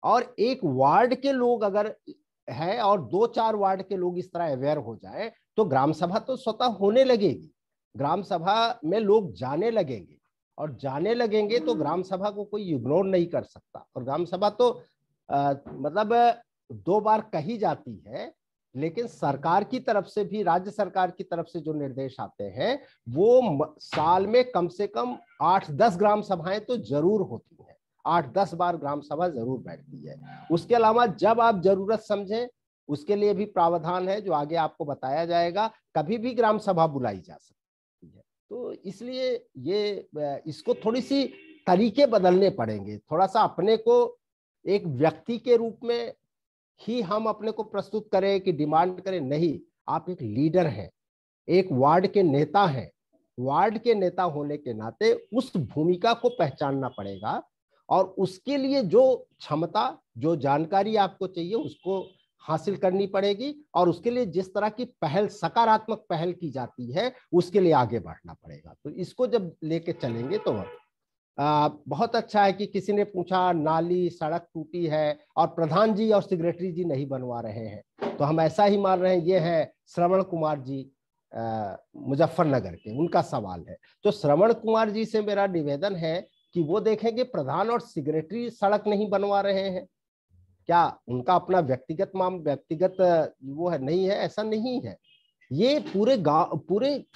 और एक वार्ड के लोग अगर है और 2-4 वार्ड के लोग इस तरह अवेयर हो जाए तो ग्राम सभा तो स्वतः होने लगेगी, ग्राम सभा में लोग जाने लगेंगे, और जाने लगेंगे तो ग्राम सभा को कोई इग्नोर नहीं कर सकता। और ग्राम सभा तो मतलब 2 बार कही जाती है, लेकिन सरकार की तरफ से भी, राज्य सरकार की तरफ से जो निर्देश आते हैं वो साल में कम से कम 8-10 ग्राम सभाएं तो जरूर होती हैं, 8-10 बार ग्राम सभा जरूर बैठती है। उसके अलावा जब आप जरूरत समझें उसके लिए भी प्रावधान है जो आगे आपको बताया जाएगा, कभी भी ग्राम सभा बुलाई जा सकती है। तो इसलिए इसको थोड़ी सी तरीके बदलने पड़ेंगे, थोड़ा सा अपने को एक व्यक्ति के रूप में ही हम अपने को प्रस्तुत करें कि डिमांड करें, नहीं, आप एक लीडर हैं, एक वार्ड के नेता हैं। वार्ड के नेता होने के नाते उस भूमिका को पहचानना पड़ेगा, और उसके लिए जो क्षमता, जो जानकारी आपको चाहिए उसको हासिल करनी पड़ेगी, और उसके लिए जिस तरह की पहल, सकारात्मक पहल की जाती है उसके लिए आगे बढ़ना पड़ेगा। तो इसको जब लेके चलेंगे तो बहुत अच्छा है कि किसी ने पूछा नाली सड़क टूटी है और प्रधान जी और सेक्रेटरी जी नहीं बनवा रहे हैं, तो हम ऐसा ही मान रहे हैं। ये है श्रवण कुमार जी मुजफ्फरनगर के, उनका सवाल है। तो श्रवण कुमार जी से मेरा निवेदन है कि वो देखें कि प्रधान और सेक्रेटरी सड़क नहीं बनवा रहे हैं, क्या उनका अपना व्यक्तिगत वो है, नहीं है, ऐसा नहीं है। ये पूरे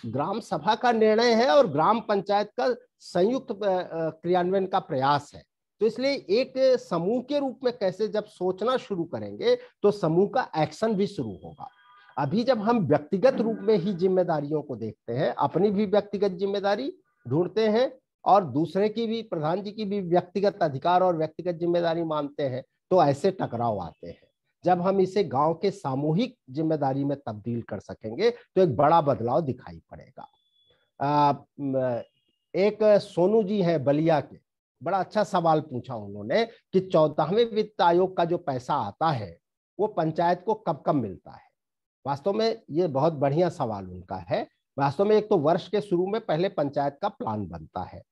ग्राम सभा का निर्णय है और ग्राम पंचायत का संयुक्त क्रियान्वयन का प्रयास है। तो इसलिए एक समूह के रूप में कैसे जब सोचना शुरू करेंगे तो समूह का एक्शन भी शुरू होगा। अभी जब हम व्यक्तिगत रूप में ही जिम्मेदारियों को देखते हैं, अपनी भी व्यक्तिगत जिम्मेदारी ढूंढते हैं और दूसरे की भी, प्रधान जी की भी व्यक्तिगत अधिकार और व्यक्तिगत जिम्मेदारी मानते हैं, तो ऐसे टकराव आते हैं। जब हम इसे गांव के सामूहिक जिम्मेदारी में तब्दील कर सकेंगे तो एक बड़ा बदलाव दिखाई पड़ेगा। एक सोनू जी हैं बलिया के, बड़ा अच्छा सवाल पूछा उन्होंने कि 14वें वित्त आयोग का जो पैसा आता है वो पंचायत को कब कब मिलता है। वास्तव में ये बहुत बढ़िया सवाल उनका है। वास्तव में एक तो वर्ष के शुरू में पहले पंचायत का प्लान बनता है।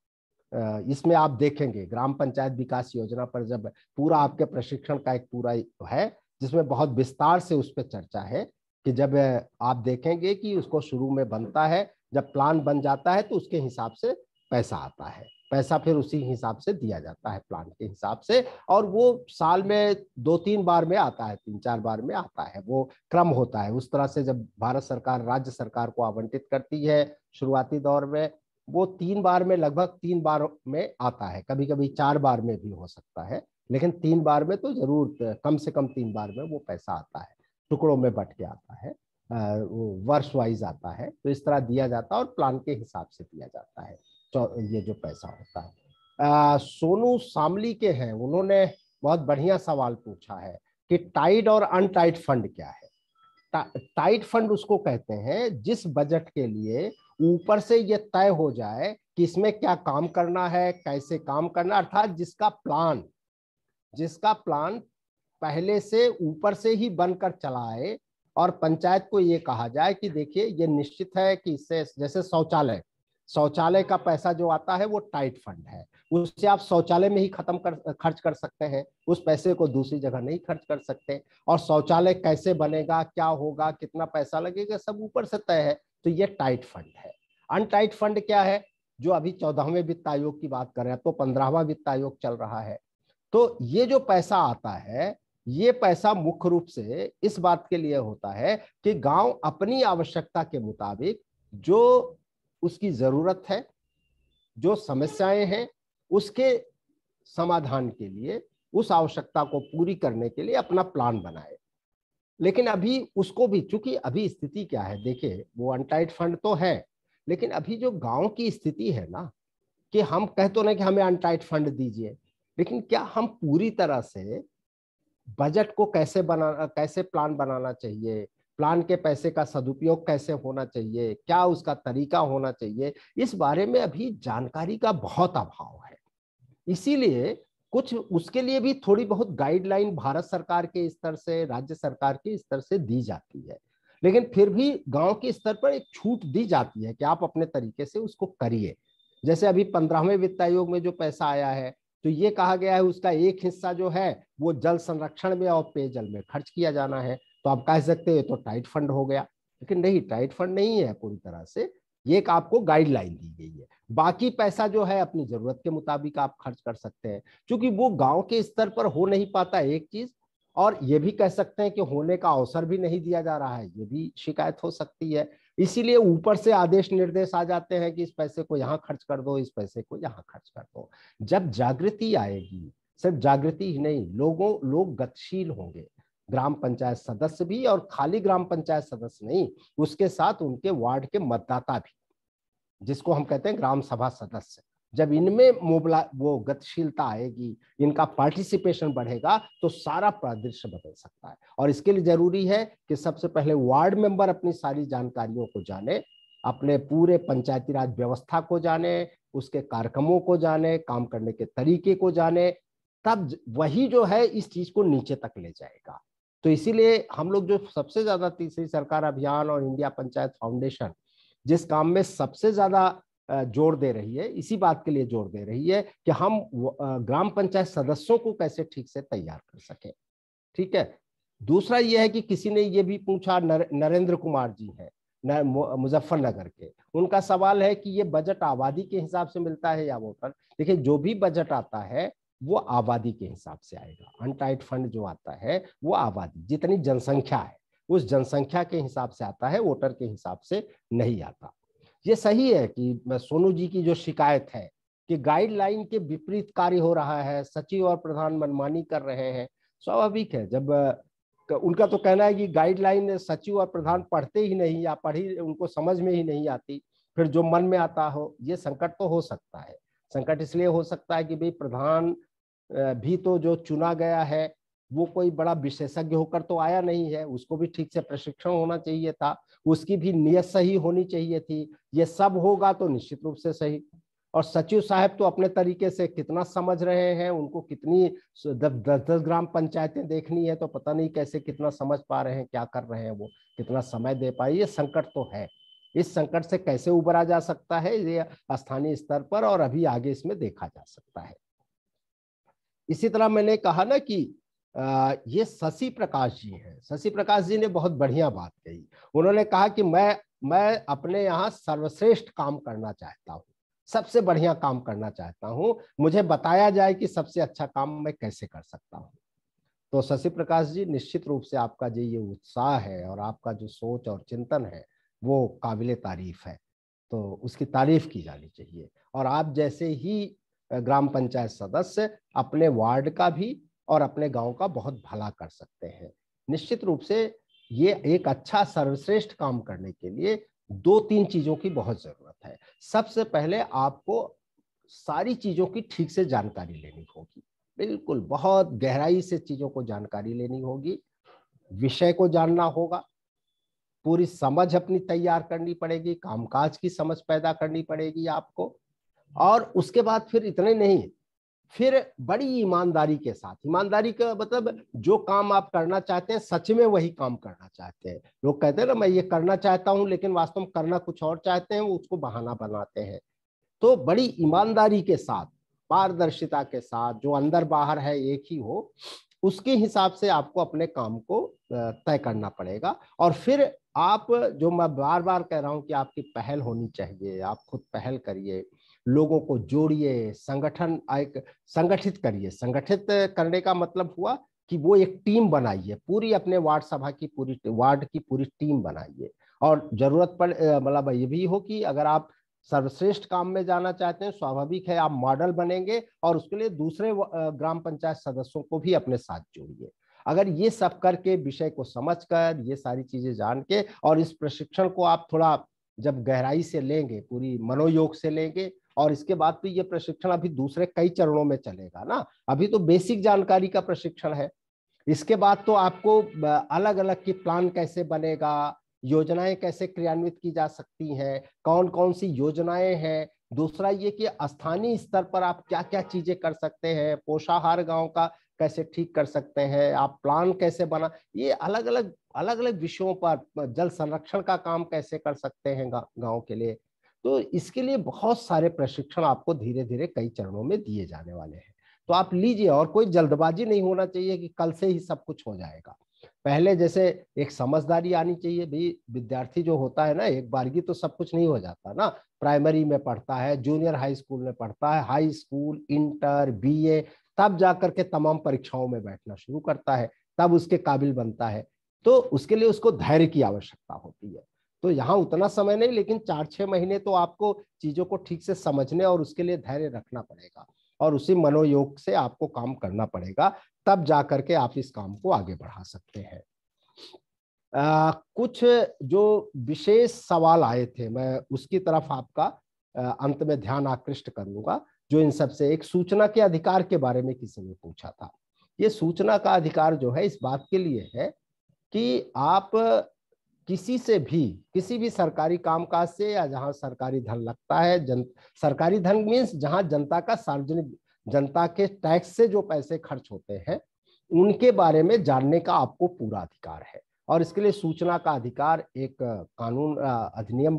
इसमें आप देखेंगे ग्राम पंचायत विकास योजना पर जब पूरा आपके प्रशिक्षण का एक पूरा है जिसमें बहुत विस्तार से उस पर चर्चा है कि जब आप देखेंगे कि उसको शुरू में बनता है, जब प्लान बन जाता है तो उसके हिसाब से पैसा आता है, पैसा फिर उसी हिसाब से दिया जाता है प्लान के हिसाब से, और वो साल में 2-3 बार में आता है, 3-4 बार में आता है, वो क्रम होता है। उस तरह से जब भारत सरकार राज्य सरकार को आवंटित करती है शुरुआती दौर में, वो 3 बार में, लगभग 3 बार में आता है, कभी कभी 4 बार में भी हो सकता है, लेकिन 3 बार में तो जरूर, कम से कम 3 बार में वो पैसा आता है, टुकड़ों में बट के आता है, वर्ष वाइज आता है। तो इस तरह दिया जाता है और प्लान के हिसाब से दिया जाता है ये जो पैसा होता है। सोनू शामली के हैं, उन्होंने बहुत बढ़िया सवाल पूछा है कि टाइड और अनटाइड फंड क्या है। टाइट फंड उसको कहते हैं जिस बजट के लिए ऊपर से ये तय हो जाए कि इसमें क्या काम करना है, कैसे काम करना, अर्थात जिसका प्लान पहले से ऊपर से ही बनकर चला आए और पंचायत को ये कहा जाए कि देखिए ये निश्चित है कि इससे, जैसे शौचालय का पैसा जो आता है वो टाइट फंड है, उससे आप शौचालय में ही खर्च कर सकते हैं, उस पैसे को दूसरी जगह नहीं खर्च कर सकते। और शौचालय कैसे बनेगा, क्या होगा, कितना पैसा लगेगा, सब ऊपर से तय है, तो ये टाइट फंड है। अनटाइट फंड क्या है, जो अभी 14वें वित्त आयोग की बात कर रहे हैं, तो 15वां वित्त आयोग चल रहा है। तो ये जो पैसा आता है, ये पैसा मुख्य रूप से इस बात के लिए होता है कि गांव अपनी आवश्यकता के मुताबिक जो उसकी जरूरत है, जो समस्याएं हैं, उसके समाधान के लिए, उस आवश्यकता को पूरी करने के लिए अपना प्लान बनाए। लेकिन अभी उसको भी, चूंकि अभी स्थिति क्या है, देखिए वो अनटाइड फंड तो है, लेकिन अभी जो गांव की स्थिति है ना, कि हम कह तो नहीं कि हमें अनटाइड फंड दीजिए, लेकिन क्या हम पूरी तरह से बजट को कैसे प्लान बनाना चाहिए, प्लान के पैसे का सदुपयोग कैसे होना चाहिए, क्या उसका तरीका होना चाहिए, इस बारे में अभी जानकारी का बहुत अभाव है। इसीलिए कुछ उसके लिए भी थोड़ी बहुत गाइडलाइन भारत सरकार के स्तर से, राज्य सरकार के स्तर से दी जाती है, लेकिन फिर भी गांव के स्तर पर एक छूट दी जाती है कि आप अपने तरीके से उसको करिए। जैसे अभी 15वें वित्त आयोग में जो पैसा आया है, तो ये कहा गया है उसका एक हिस्सा जो है वो जल संरक्षण में और पेयजल में खर्च किया जाना है। तो आप कह सकते हैं तो टाइट फंड हो गया, लेकिन नहीं, टाइट फंड नहीं है पूरी तरह से, ये एक आपको गाइडलाइन दी गई है। बाकी पैसा जो है अपनी जरूरत के मुताबिक आप खर्च कर सकते हैं, क्योंकि वो गांव के स्तर पर हो नहीं पाता एक चीज, और ये भी कह सकते हैं कि होने का अवसर भी नहीं दिया जा रहा है, ये भी शिकायत हो सकती है। इसीलिए ऊपर से आदेश निर्देश आ जाते हैं कि इस पैसे को यहाँ खर्च कर दो, इस पैसे को यहाँ खर्च कर दो। जब जागृति आएगी, सिर्फ जागृति ही नहीं, लोग गतिशील होंगे, ग्राम पंचायत सदस्य भी, और खाली ग्राम पंचायत सदस्य नहीं, उसके साथ उनके वार्ड के मतदाता भी, जिसको हम कहते हैं ग्राम सभा सदस्य। जब इनमें वो गतिशीलता आएगी, इनका पार्टिसिपेशन बढ़ेगा, तो सारा परिदृश्य बदल सकता है। और इसके लिए जरूरी है कि सबसे पहले वार्ड मेंबर अपनी सारी जानकारियों को जाने, अपने पूरे पंचायती राज व्यवस्था को जाने, उसके कार्यक्रमों को जाने, काम करने के तरीके को जाने, तब वही जो है इस चीज को नीचे तक ले जाएगा। तो इसीलिए हम लोग जो सबसे ज्यादा तीसरी सरकार अभियान और इंडिया पंचायत फाउंडेशन जिस काम में सबसे ज्यादा जोर दे रही है, इसी बात के लिए जोर दे रही है कि हम ग्राम पंचायत सदस्यों को कैसे ठीक से तैयार कर सके। ठीक है। दूसरा यह है कि किसी ने ये भी पूछा, नरेंद्र कुमार जी है मुजफ्फरनगर के, उनका सवाल है कि ये बजट आबादी के हिसाब से मिलता है या वोटर। देखिए, जो भी बजट आता है वो आबादी के हिसाब से आएगा। अनटाइड फंड जो आता है वो आबादी, जितनी जनसंख्या है उस जनसंख्या के हिसाब से आता है, वोटर के हिसाब से नहीं आता। ये सही है कि सोनू जी की जो शिकायत है कि गाइडलाइन के विपरीत कार्य हो रहा है, सचिव और प्रधान मनमानी कर रहे हैं, स्वाभाविक है। जब उनका तो कहना है कि गाइडलाइन सचिव और प्रधान पढ़ते ही नहीं, या पढ़ी उनको समझ में ही नहीं आती, फिर जो मन में आता हो, ये संकट तो हो सकता है। संकट इसलिए हो सकता है कि भाई प्रधान भी तो जो चुना गया है वो कोई बड़ा विशेषज्ञ होकर तो आया नहीं है, उसको भी ठीक से प्रशिक्षण होना चाहिए था, उसकी भी नियत सही होनी चाहिए थी। ये सब होगा तो निश्चित रूप से सही। और सचिव साहब तो अपने तरीके से कितना समझ रहे हैं, उनको कितनी 10-10 ग्राम पंचायतें देखनी है, तो पता नहीं कैसे कितना समझ पा रहे हैं, क्या कर रहे हैं वो, कितना समय दे पाए। ये संकट तो है, इस संकट से कैसे उबरा जा सकता है ये स्थानीय स्तर पर और अभी आगे इसमें देखा जा सकता है। इसी तरह मैंने कहा ना कि ये शशि प्रकाश जी हैं, शशि प्रकाश जी ने बहुत बढ़िया बात कही। उन्होंने कहा कि मैं अपने यहाँ सर्वश्रेष्ठ काम करना चाहता हूँ, सबसे बढ़िया काम करना चाहता हूँ, मुझे बताया जाए कि सबसे अच्छा काम मैं कैसे कर सकता हूँ। तो शशि प्रकाश जी, निश्चित रूप से आपका जो ये उत्साह है और आपका जो सोच और चिंतन है वो काबिले तारीफ है, तो उसकी तारीफ की जानी चाहिए। और आप जैसे ही ग्राम पंचायत सदस्य अपने वार्ड का भी और अपने गांव का बहुत भला कर सकते हैं। निश्चित रूप से ये एक अच्छा सर्वश्रेष्ठ काम करने के लिए 2-3 चीजों की बहुत जरूरत है। सबसे पहले आपको सारी चीजों की ठीक से जानकारी लेनी होगी, बिल्कुल बहुत गहराई से चीजों को जानकारी लेनी होगी, विषय को जानना होगा, पूरी समझ अपनी तैयार करनी पड़ेगी, कामकाज की समझ पैदा करनी पड़ेगी आपको। और उसके बाद फिर इतने नहीं, फिर बड़ी ईमानदारी के साथ, ईमानदारी का मतलब जो काम आप करना चाहते हैं सच में वही काम करना चाहते हैं। लोग कहते हैं ना मैं ये करना चाहता हूं लेकिन वास्तव में करना कुछ और चाहते हैं, वो उसको बहाना बनाते हैं। तो बड़ी ईमानदारी के साथ, पारदर्शिता के साथ, जो अंदर बाहर है एक ही हो, उसके हिसाब से आपको अपने काम को तय करना पड़ेगा। और फिर आप, जो मैं बार बार कह रहा हूं कि आपकी पहल होनी चाहिए, आप खुद पहल करिए, लोगों को जोड़िए, संगठन एक संगठित करिए। संगठित करने का मतलब हुआ कि वो एक टीम बनाइए, पूरी अपने वार्ड सभा की पूरी वार्ड की पूरी टीम बनाइए। और जरूरत पड़ मतलब ये भी हो कि अगर आप सर्वश्रेष्ठ काम में जाना चाहते हैं, स्वाभाविक है आप मॉडल बनेंगे और उसके लिए दूसरे ग्राम पंचायत सदस्यों को भी अपने साथ जोड़िए। अगर ये सब करके, विषय को समझकर, ये सारी चीजें जान के, और इस प्रशिक्षण को आप थोड़ा जब गहराई से लेंगे, पूरी मनोयोग से लेंगे, और इसके बाद तो ये प्रशिक्षण अभी दूसरे कई चरणों में चलेगा ना। अभी तो बेसिक जानकारी का प्रशिक्षण है, इसके बाद तो आपको अलग अलग की प्लान कैसे बनेगा, योजनाएं कैसे क्रियान्वित की जा सकती हैं, कौन कौन सी योजनाएं हैं। दूसरा ये कि स्थानीय स्तर पर आप क्या क्या चीजें कर सकते हैं, पोषाहार गांव का कैसे ठीक कर सकते हैं, आप प्लान कैसे बना, ये अलग अलग विषयों पर, जल संरक्षण का काम कैसे कर सकते हैं गांव के लिए। तो इसके लिए बहुत सारे प्रशिक्षण आपको धीरे धीरे कई चरणों में दिए जाने वाले हैं, तो आप लीजिए। और कोई जल्दबाजी नहीं होना चाहिए कि कल से ही सब कुछ हो जाएगा। पहले जैसे एक समझदारी आनी चाहिए भी। विद्यार्थी जो होता है ना, एक बारगी तो सब कुछ नहीं हो जाता ना। प्राइमरी में पढ़ता है, जूनियर हाई स्कूल में पढ़ता है, हाई स्कूल, इंटर, बीए, तब जाकर के तमाम परीक्षाओं में बैठना शुरू करता है, तब उसके काबिल बनता है। तो उसके लिए उसको धैर्य की आवश्यकता होती है। तो यहाँ उतना समय नहीं, लेकिन 4-6 महीने तो आपको चीजों को ठीक से समझने और उसके लिए धैर्य रखना पड़ेगा, और उसी मनोयोग से आपको काम करना पड़ेगा, तब जाकर के आप इस काम को आगे बढ़ा सकते हैं। कुछ जो विशेष सवाल आए थे, मैं उसकी तरफ आपका अंत में ध्यान आकृष्ट करूंगा। जो इन सब से, एक सूचना के अधिकार के बारे में किसी ने पूछा था। ये सूचना का अधिकार जो है इस बात के लिए है कि आप किसी से भी, किसी भी सरकारी कामकाज से, या जहां सरकारी धन लगता है, सरकारी धन मीन्स जहां जनता का सार्वजनिक, जनता के टैक्स से जो पैसे खर्च होते हैं, उनके बारे में जानने का आपको पूरा अधिकार है। और इसके लिए सूचना का अधिकार एक कानून, अधिनियम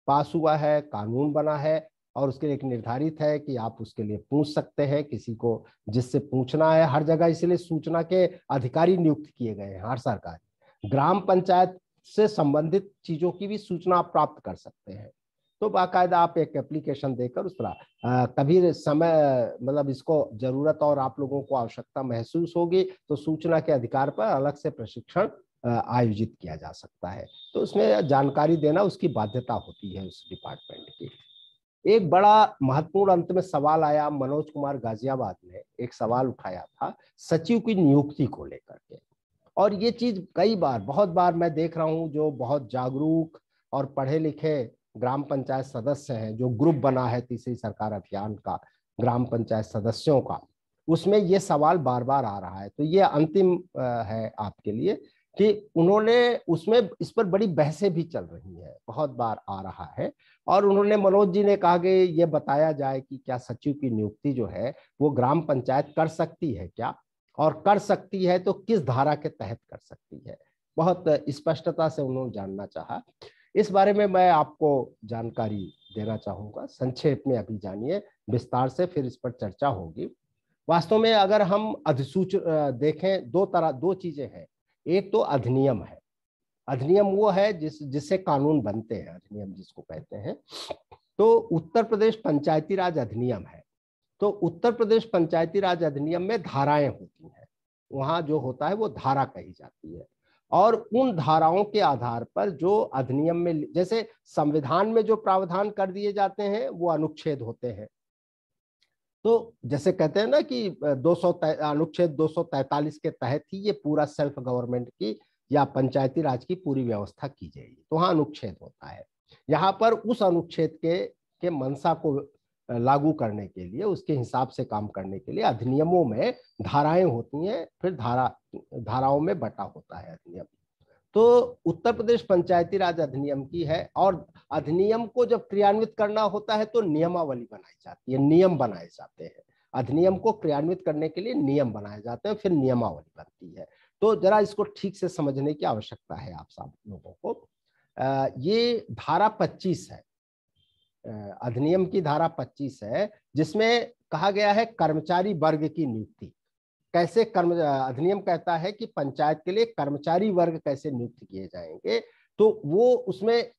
पास हुआ है, कानून बना है, और उसके लिए एक निर्धारित है कि आप उसके लिए पूछ सकते हैं किसी को, जिससे पूछना है हर जगह। इसलिए सूचना के अधिकारी नियुक्त किए गए हैं हर सरकारी ग्राम पंचायत से संबंधित चीजों की भी सूचना आप प्राप्त कर सकते हैं। तो बाकायदा आप एक एप्लीकेशन देकर उस पर कभी समय, मतलब इसको जरूरत और आप लोगों को आवश्यकता महसूस होगी तो सूचना के अधिकार पर अलग से प्रशिक्षण आयोजित किया जा सकता है। तो उसमें जानकारी देना उसकी बाध्यता होती है उस डिपार्टमेंट की। एक बड़ा महत्वपूर्ण अंत में सवाल आया, मनोज कुमार गाजियाबाद ने एक सवाल उठाया था सचिव की नियुक्ति को लेकर के। और ये चीज कई बार, बहुत बार मैं देख रहा हूं, जो बहुत जागरूक और पढ़े लिखे ग्राम पंचायत सदस्य हैं, जो ग्रुप बना है तीसरी सरकार अभियान का, ग्राम पंचायत सदस्यों का, उसमें ये सवाल बार बार आ रहा है। तो ये अंतिम है आपके लिए कि उन्होंने उसमें इस पर बड़ी बहसें भी चल रही है, बहुत बार आ रहा है। और उन्होंने, मनोज जी ने कहा कि ये बताया जाए कि क्या सचिव की नियुक्ति जो है वो ग्राम पंचायत कर सकती है क्या, और कर सकती है तो किस धारा के तहत कर सकती है। बहुत स्पष्टता से उन्होंने जानना चाहा। इस बारे में मैं आपको जानकारी देना चाहूंगा, संक्षेप में अभी जानिए, विस्तार से फिर इस पर चर्चा होगी। वास्तव में अगर हम अधिसूचना देखें, दो चीजें हैं। एक तो अधिनियम है, अधिनियम वो है जिससे कानून बनते हैं, अधिनियम जिसको कहते हैं। तो उत्तर प्रदेश पंचायती राज अधिनियम है। तो उत्तर प्रदेश पंचायती राज अधिनियम में धाराएं होती हैं, वहां जो होता है वो धारा कही जाती है। और उन धाराओं के आधार पर जो अधिनियम में, जैसे संविधान में जो प्रावधान कर दिए जाते हैं वो अनुच्छेद होते हैं। तो जैसे कहते हैं ना कि अनुच्छेद 243 के तहत ही ये पूरा सेल्फ गवर्नमेंट की या पंचायती राज की पूरी व्यवस्था की जाएगी, तो वहां अनुच्छेद होता है। यहाँ पर उस अनुच्छेद के मंशा को लागू करने के लिए, उसके हिसाब से काम करने के लिए अधिनियमों में धाराएं होती हैं, फिर धाराओं में बटा होता है अधिनियम। तो उत्तर प्रदेश पंचायती राज अधिनियम की है, और अधिनियम को जब क्रियान्वित करना होता है तो नियमावली बनाई जाती है, नियम बनाए जाते हैं। अधिनियम को क्रियान्वित करने के लिए नियम बनाए जाते हैं, फिर नियमावली बनती है। तो जरा इसको ठीक से समझने की आवश्यकता है आप सब लोगों को। ये धारा 25 है, अधिनियम की धारा 25 है, जिसमें कहा गया है कर्मचारी वर्ग की नियुक्ति कैसे, अधिनियम कहता है कि पंचायत के लिए कर्मचारी वर्ग कैसे नियुक्त किए जाएंगे। तो वो उसमें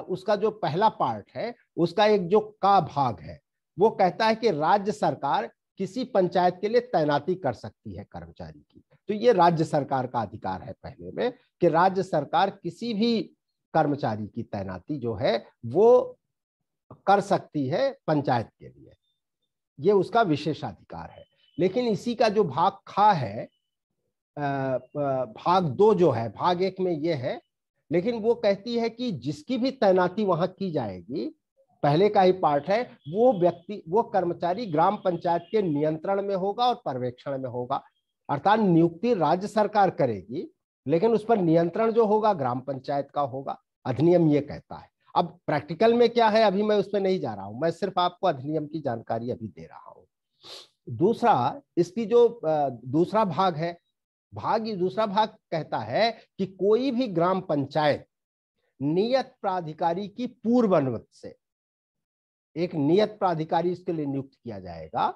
उसका जो पहला पार्ट है, उसका एक जो का भाग है, वो कहता है कि राज्य सरकार किसी पंचायत के लिए तैनाती कर सकती है कर्मचारी की। तो ये राज्य सरकार का अधिकार है पहले में, कि राज्य सरकार किसी भी कर्मचारी की तैनाती जो है वो कर सकती है पंचायत के लिए, ये उसका विशेषाधिकार है। लेकिन इसी का जो भाग खा है, भाग 2 जो है, भाग 1 में ये है, लेकिन वो कहती है कि जिसकी भी तैनाती वहां की जाएगी, पहले का ही पार्ट है, वो कर्मचारी ग्राम पंचायत के नियंत्रण में होगा और पर्यवेक्षण में होगा। अर्थात नियुक्ति राज्य सरकार करेगी, लेकिन उस पर नियंत्रण जो होगा ग्राम पंचायत का होगा, अधिनियम ये कहता है। अब प्रैक्टिकल में क्या है अभी मैं उस पर नहीं जा रहा हूं, मैं सिर्फ आपको अधिनियम की जानकारी अभी दे रहा हूं। दूसरा, इसकी जो दूसरा भाग है, दूसरा भाग कहता है कि कोई भी ग्राम पंचायत नियत प्राधिकारी की पूर्व अनुमति से, एक नियत प्राधिकारी इसके लिए नियुक्त किया जाएगा।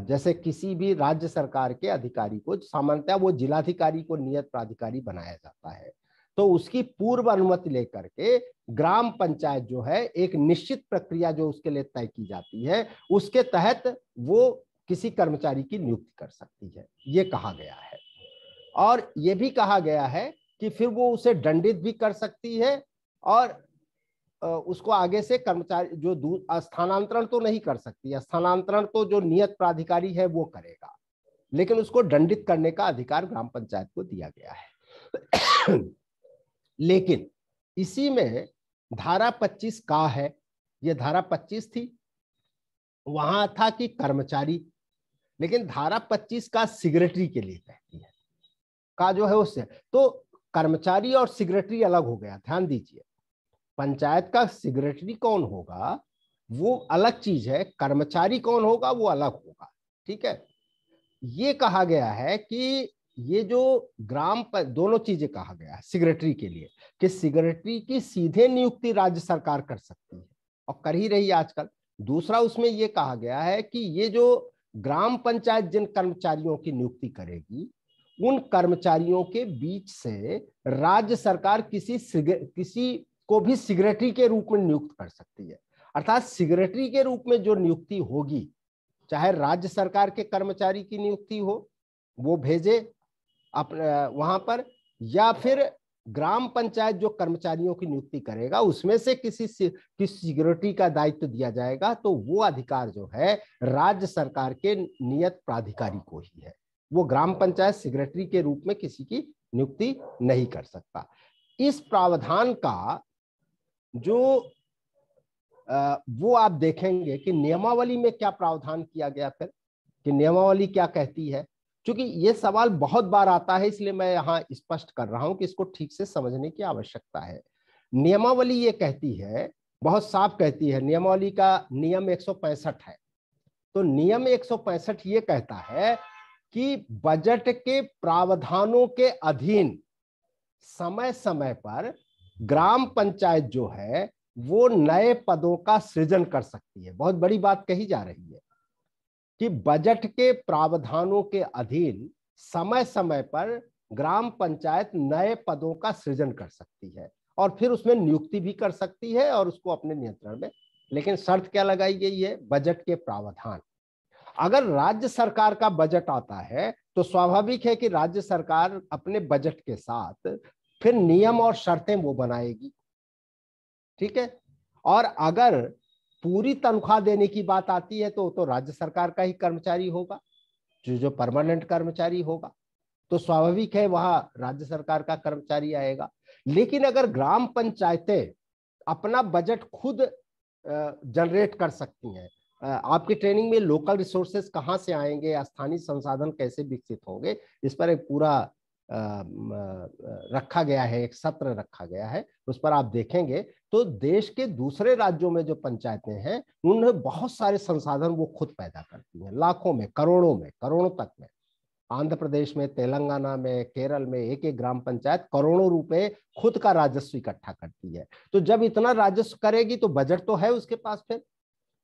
जैसे किसी भी राज्य सरकार के अधिकारी को, सामान्यतः वो जिलाधिकारी को नियत प्राधिकारी बनाया जाता है, तो उसकी पूर्व अनुमति लेकर के ग्राम पंचायत जो है, एक निश्चित प्रक्रिया जो उसके लिए तय की जाती है, उसके तहत वो किसी कर्मचारी की नियुक्ति कर सकती है, ये कहा गया है। और ये भी कहा गया है कि फिर वो उसे दंडित भी कर सकती है, और उसको आगे से कर्मचारी जो स्थानांतरण तो नहीं कर सकती, स्थानांतरण तो जो नियत प्राधिकारी है वो करेगा, लेकिन उसको दंडित करने का अधिकार ग्राम पंचायत को दिया गया है। लेकिन इसी में धारा 25 का है, ये धारा 25 थी, वहां था कि कर्मचारी, लेकिन धारा 25 का सिग्रेटरी के लिए कहती है, का जो है उससे, तो कर्मचारी और सिग्रेटरी अलग हो गया। ध्यान दीजिए, पंचायत का सिग्रेटरी कौन होगा वो अलग चीज है, कर्मचारी कौन होगा वो अलग होगा, ठीक है। ये कहा गया है कि ये जो दोनों चीजें कहा गया है सिग्रेटरी के लिए, कि सिग्रेटरी की सीधे नियुक्ति राज्य सरकार कर सकती है और कर ही रही है आजकल। दूसरा, उसमें ये कहा गया है कि ये जो ग्राम पंचायत जिन कर्मचारियों की नियुक्ति करेगी, उन कर्मचारियों के बीच से राज्य सरकार किसी को भी सिग्रेटरी के रूप में नियुक्त कर सकती है। अर्थात सिग्रेटरी के रूप में जो नियुक्ति होगी, चाहे राज्य सरकार के कर्मचारी की नियुक्ति हो, वो भेजे वहां पर, या फिर ग्राम पंचायत जो कर्मचारियों की नियुक्ति करेगा उसमें से किसी सिक्योरिटी का दायित्व दिया जाएगा, तो वो अधिकार जो है राज्य सरकार के नियत प्राधिकारी को ही है। वो ग्राम पंचायत सेक्रेटरी के रूप में किसी की नियुक्ति नहीं कर सकता। इस प्रावधान का जो वो आप देखेंगे कि नियमावली में क्या प्रावधान किया गया फिर, कि नियमावली क्या कहती है, क्योंकि ये सवाल बहुत बार आता है, इसलिए मैं यहाँ स्पष्ट कर रहा हूं कि इसको ठीक से समझने की आवश्यकता है। नियमावली ये कहती है, बहुत साफ कहती है, नियमावली का नियम 165 है। तो नियम 165 ये कहता है कि बजट के प्रावधानों के अधीन समय समय पर ग्राम पंचायत जो है वो नए पदों का सृजन कर सकती है। बहुत बड़ी बात कही जा रही है कि बजट के प्रावधानों के अधीन समय समय पर ग्राम पंचायत नए पदों का सृजन कर सकती है और फिर उसमें नियुक्ति भी कर सकती है और उसको अपने नियंत्रण में। लेकिन शर्त क्या लगाई गई है? बजट के प्रावधान। अगर राज्य सरकार का बजट आता है तो स्वाभाविक है कि राज्य सरकार अपने बजट के साथ फिर नियम और शर्तें वो बनाएगी, ठीक है। और अगर पूरी तनख्वाह देने की बात आती है तो राज्य सरकार का ही कर्मचारी होगा, जो परमानेंट कर्मचारी होगा, तो स्वाभाविक है वहां राज्य सरकार का कर्मचारी आएगा। लेकिन अगर ग्राम पंचायतें अपना बजट खुद जनरेट कर सकती हैं, आपकी ट्रेनिंग में लोकल रिसोर्सेज कहाँ से आएंगे, स्थानीय संसाधन कैसे विकसित होंगे, इस पर एक पूरा रखा गया है, एक सत्र रखा गया है, उस पर आप देखेंगे तो देश के दूसरे राज्यों में जो पंचायतें हैं उन्हें बहुत सारे संसाधन वो खुद पैदा करती हैं, लाखों में, करोड़ों तक में। आंध्र प्रदेश में, तेलंगाना में, केरल में एक एक ग्राम पंचायत करोड़ों रुपए खुद का राजस्व इकट्ठा करती है। तो जब इतना राजस्व करेगी तो बजट तो है उसके पास,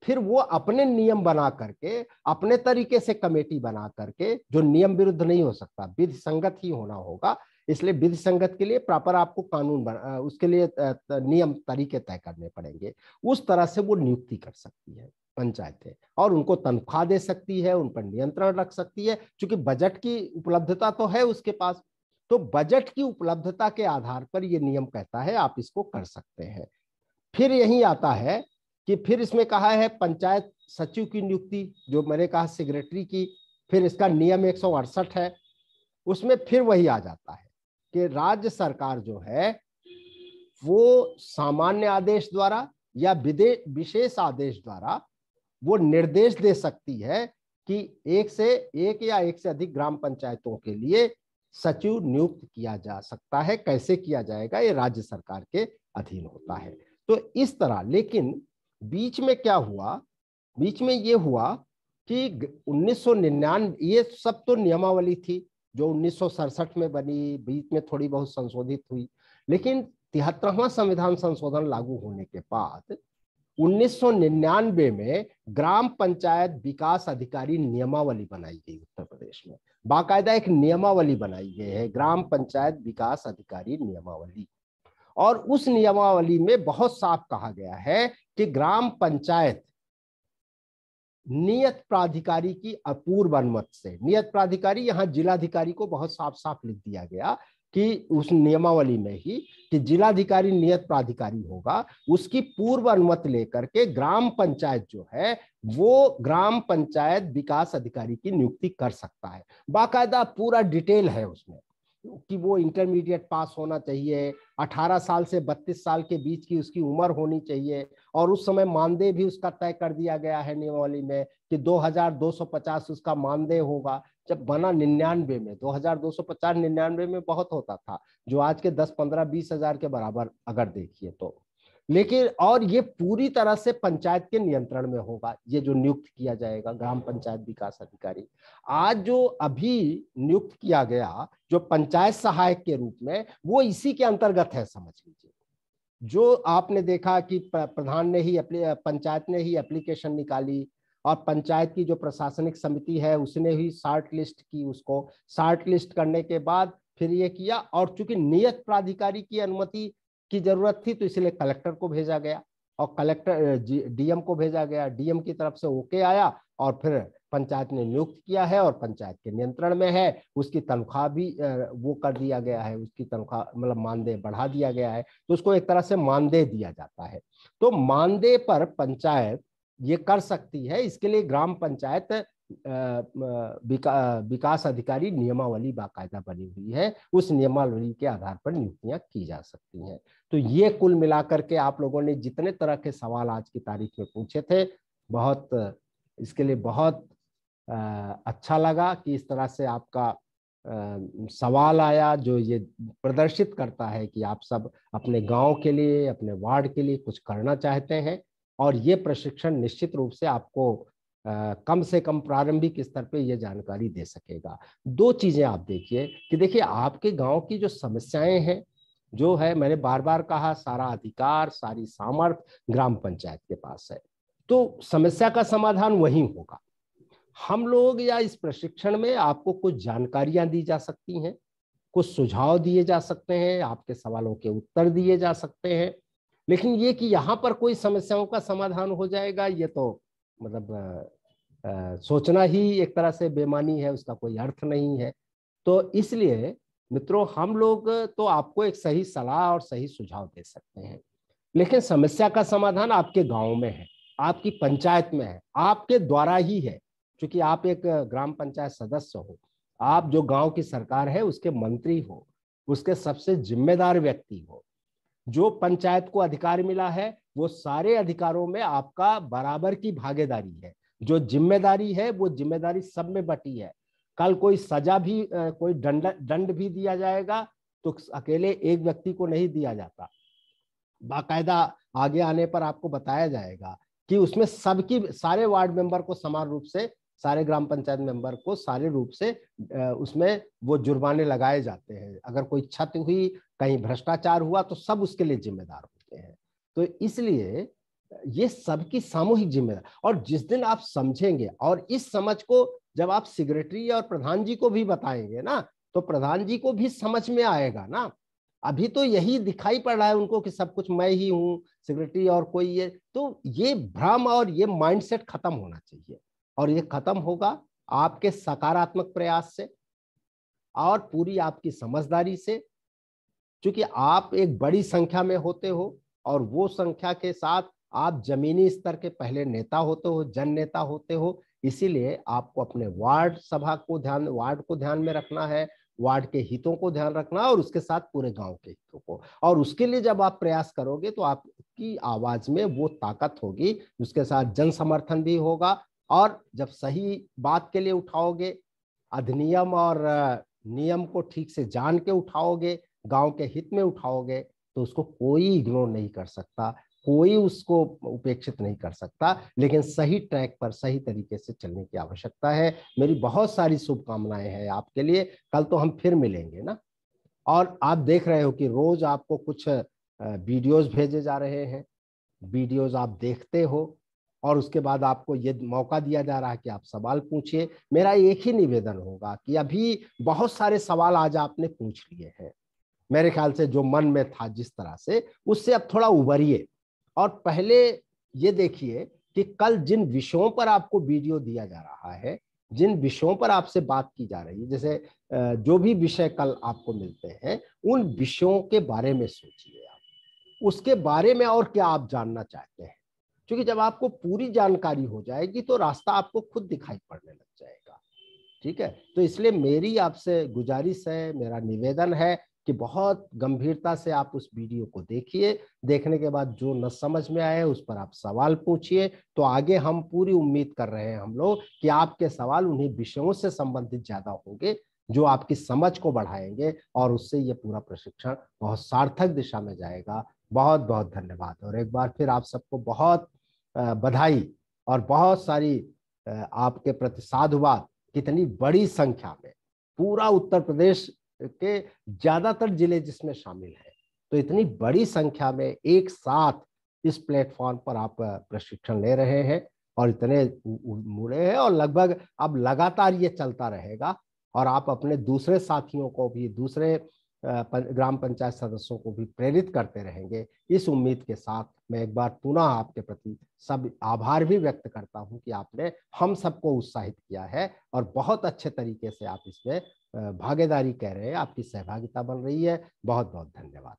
फिर वो अपने नियम बना करके, अपने तरीके से कमेटी बना करके, जो नियम विरुद्ध नहीं हो सकता, विधि संगत ही होना होगा, इसलिए विधि संगत के लिए प्रॉपर आपको कानून उसके लिए नियम तरीके तय करने पड़ेंगे। उस तरह से वो नियुक्ति कर सकती है पंचायतें और उनको तनख्वाह दे सकती है, उन पर नियंत्रण रख सकती है, क्योंकि बजट की उपलब्धता तो है उसके पास। तो बजट की उपलब्धता के आधार पर ये नियम कहता है आप इसको कर सकते हैं। फिर यही आता है कि फिर इसमें कहा है पंचायत सचिव की नियुक्ति, जो मैंने कहा सेक्रेटरी की, फिर इसका नियम 168 है, उसमें फिर वही आ जाता है कि राज्य सरकार जो है वो सामान्य आदेश द्वारा या विशेष आदेश द्वारा वो निर्देश दे सकती है कि एक या एक से अधिक ग्राम पंचायतों के लिए सचिव नियुक्त किया जा सकता है। कैसे किया जाएगा ये राज्य सरकार के अधीन होता है। तो इस तरह, लेकिन बीच में क्या हुआ? बीच में ये हुआ कि 1999, ये सब तो नियमावली थी जो 1967 में बनी, बीच में थोड़ी बहुत संशोधित हुई, लेकिन 73वां संविधान संशोधन लागू होने के बाद 1999 में ग्राम पंचायत विकास अधिकारी नियमावली बनाई गई उत्तर प्रदेश में। बाकायदा एक नियमावली बनाई गई है, ग्राम पंचायत विकास अधिकारी नियमावली। और उस नियमावली में बहुत साफ कहा गया है कि ग्राम पंचायत नियत प्राधिकारी की अपूर्व अनुमति से, नियत प्राधिकारी यहां जिलाधिकारी को बहुत साफ साफ लिख दिया गया कि उस नियमावली में ही कि जिलाधिकारी नियत प्राधिकारी होगा, उसकी पूर्व अनुमति लेकर के ग्राम पंचायत जो है वो ग्राम पंचायत विकास अधिकारी की नियुक्ति कर सकता है। बाकायदा पूरा डिटेल है उसमें कि वो इंटरमीडिएट पास होना चाहिए, 18 साल से 32 साल के बीच की उसकी उम्र होनी चाहिए, और उस समय मानदेय भी उसका तय कर दिया गया है नियमावली में कि 2250 उसका मानदेय होगा। जब बना 99 में, 2250 99 में बहुत होता था, जो आज के 10, 15, 20 हजार के बराबर अगर देखिए तो। लेकिन और ये पूरी तरह से पंचायत के नियंत्रण में होगा, ये जो नियुक्त किया जाएगा ग्राम पंचायत विकास अधिकारी। आज जो अभी नियुक्त किया गया जो पंचायत सहायक के रूप में, वो इसी के अंतर्गत है, समझ लीजिए। जो आपने देखा कि प्रधान ने ही, पंचायत ने ही एप्लीकेशन निकाली और पंचायत की जो प्रशासनिक समिति है उसने ही शॉर्ट लिस्ट की, उसको शॉर्ट लिस्ट करने के बाद फिर ये किया, और चूंकि नियत प्राधिकारी की अनुमति की जरूरत थी तो इसलिए कलेक्टर को भेजा गया और कलेक्टर डीएम को भेजा गया, डीएम की तरफ से ओके आया और फिर पंचायत ने नियुक्त किया है और पंचायत के नियंत्रण में है। उसकी तनख्वाह भी वो कर दिया गया है, उसकी तनख्वाह मतलब मानदेय बढ़ा दिया गया है, तो उसको एक तरह से मानदेय दिया जाता है। तो मानदेय पर पंचायत ये कर सकती है। इसके लिए ग्राम पंचायत विकास अधिकारी नियमावली बाकायदा बनी हुई है, उस नियमावली के आधार पर नियुक्तियां की जा सकती हैं। तो ये कुल मिलाकर के आप लोगों ने जितने तरह के सवाल आज की तारीख में पूछे थे, बहुत इसके लिए बहुत अच्छा लगा कि इस तरह से आपका सवाल आया, जो ये प्रदर्शित करता है कि आप सब अपने गांव के लिए, अपने वार्ड के लिए कुछ करना चाहते हैं। और ये प्रशिक्षण निश्चित रूप से आपको कम से कम प्रारंभिक स्तर पे ये जानकारी दे सकेगा। दो चीजें आप देखिए कि देखिए आपके गांव की जो समस्याएं हैं, जो है मैंने बार बार कहा, सारा अधिकार, सारी सामर्थ्य ग्राम पंचायत के पास है, तो समस्या का समाधान वहीं होगा। हम लोग या इस प्रशिक्षण में आपको कुछ जानकारियां दी जा सकती हैं, कुछ सुझाव दिए जा सकते हैं, आपके सवालों के उत्तर दिए जा सकते हैं, लेकिन ये कि यहाँ पर कोई समस्याओं का समाधान हो जाएगा, ये तो मतलब सोचना ही एक तरह से बेमानी है, उसका कोई अर्थ नहीं है। तो इसलिए मित्रों, हम लोग तो आपको एक सही सलाह और सही सुझाव दे सकते हैं, लेकिन समस्या का समाधान आपके गांव में है, आपकी पंचायत में है, आपके द्वारा ही है। क्योंकि आप एक ग्राम पंचायत सदस्य हो, आप जो गांव की सरकार है उसके मंत्री हो, उसके सबसे जिम्मेदार व्यक्ति हो। जो पंचायत को अधिकार मिला है वो सारे अधिकारों में आपका बराबर की भागीदारी है। जो जिम्मेदारी है वो जिम्मेदारी सब में बटी है। कल कोई सजा भी, कोई दंड भी दिया जाएगा तो अकेले एक व्यक्ति को नहीं दिया जाता, बाकायदा आगे आने पर आपको बताया जाएगा कि उसमें सबकी, सारे वार्ड मेंबर को समान रूप से, सारे ग्राम पंचायत मेंबर को सारे रूप से उसमें वो जुर्माने लगाए जाते हैं। अगर कोई क्षति हुई, कहीं भ्रष्टाचार हुआ, तो सब उसके लिए जिम्मेदार होते हैं। तो इसलिए ये सबकी सामूहिक जिम्मेदारी, और जिस दिन आप समझेंगे और इस समझ को जब आप सेक्रेटरी और प्रधान जी को भी बताएंगे ना, तो प्रधान जी को भी समझ में आएगा ना। अभी तो यही दिखाई पड़ रहा है उनको कि सब कुछ मैं ही हूं, सेक्रेटरी और कोई ये, तो ये भ्रम और ये माइंडसेट खत्म होना चाहिए। और ये खत्म होगा आपके सकारात्मक प्रयास से और पूरी आपकी समझदारी से, क्योंकि आप एक बड़ी संख्या में होते हो और वो संख्या के साथ आप जमीनी स्तर के पहले नेता होते हो, जन नेता होते हो। इसीलिए आपको अपने वार्ड सभा को ध्यान, वार्ड को ध्यान में रखना है, वार्ड के हितों को ध्यान रखना, और उसके साथ पूरे गांव के हितों को। और उसके लिए जब आप प्रयास करोगे तो आपकी आवाज में वो ताकत होगी, उसके साथ जन समर्थन भी होगा। और जब सही बात के लिए उठाओगे, अधिनियम और नियम को ठीक से जान के उठाओगे, गांव के हित में उठाओगे, तो उसको कोई इग्नोर नहीं कर सकता, कोई उसको उपेक्षित नहीं कर सकता। लेकिन सही ट्रैक पर सही तरीके से चलने की आवश्यकता है। मेरी बहुत सारी शुभकामनाएं हैं आपके लिए। कल तो हम फिर मिलेंगे ना, और आप देख रहे हो कि रोज आपको कुछ वीडियोस भेजे जा रहे हैं, वीडियोस आप देखते हो, और उसके बाद आपको ये मौका दिया जा रहा है कि आप सवाल पूछिए। मेरा एक ही निवेदन होगा कि अभी बहुत सारे सवाल आज आपने पूछ लिए हैं, मेरे ख्याल से जो मन में था जिस तरह से, उससे अब थोड़ा उबरिए। और पहले ये देखिए कि कल जिन विषयों पर आपको वीडियो दिया जा रहा है, जिन विषयों पर आपसे बात की जा रही है, जैसे जो भी विषय कल आपको मिलते हैं, उन विषयों के बारे में सोचिए आप, उसके बारे में और क्या आप जानना चाहते हैं। क्योंकि जब आपको पूरी जानकारी हो जाएगी तो रास्ता आपको खुद दिखाई पड़ने लग जाएगा। ठीक है, तो इसलिए मेरी आपसे गुजारिश है, मेरा निवेदन है कि बहुत गंभीरता से आप उस वीडियो को देखिए। देखने के बाद जो न समझ में आए उस पर आप सवाल पूछिए। तो आगे हम पूरी उम्मीद कर रहे हैं हम लोग कि आपके सवाल उन्हीं विषयों से संबंधित ज्यादा होंगे जो आपकी समझ को बढ़ाएंगे, और उससे ये पूरा प्रशिक्षण बहुत सार्थक दिशा में जाएगा। बहुत बहुत धन्यवाद, और एक बार फिर आप सबको बहुत बधाई और बहुत सारी आपके प्रति साधुवाद। कितनी बड़ी संख्या में, पूरा उत्तर प्रदेश के ज्यादातर जिले जिसमें शामिल है, तो इतनी बड़ी संख्या में एक साथ इस प्लेटफॉर्म पर आप प्रशिक्षण ले रहे हैं और इतने मुड़े हैं, और लगभग अब लगातार ये चलता रहेगा। और आप अपने दूसरे साथियों को भी, दूसरे ग्राम पंचायत सदस्यों को भी प्रेरित करते रहेंगे। इस उम्मीद के साथ मैं एक बार पुनः आपके प्रति सब आभार भी व्यक्त करता हूं कि आपने हम सबको उत्साहित किया है और बहुत अच्छे तरीके से आप इसमें भागीदारी कह रहे हैं, आपकी सहभागिता बन रही है। बहुत बहुत धन्यवाद।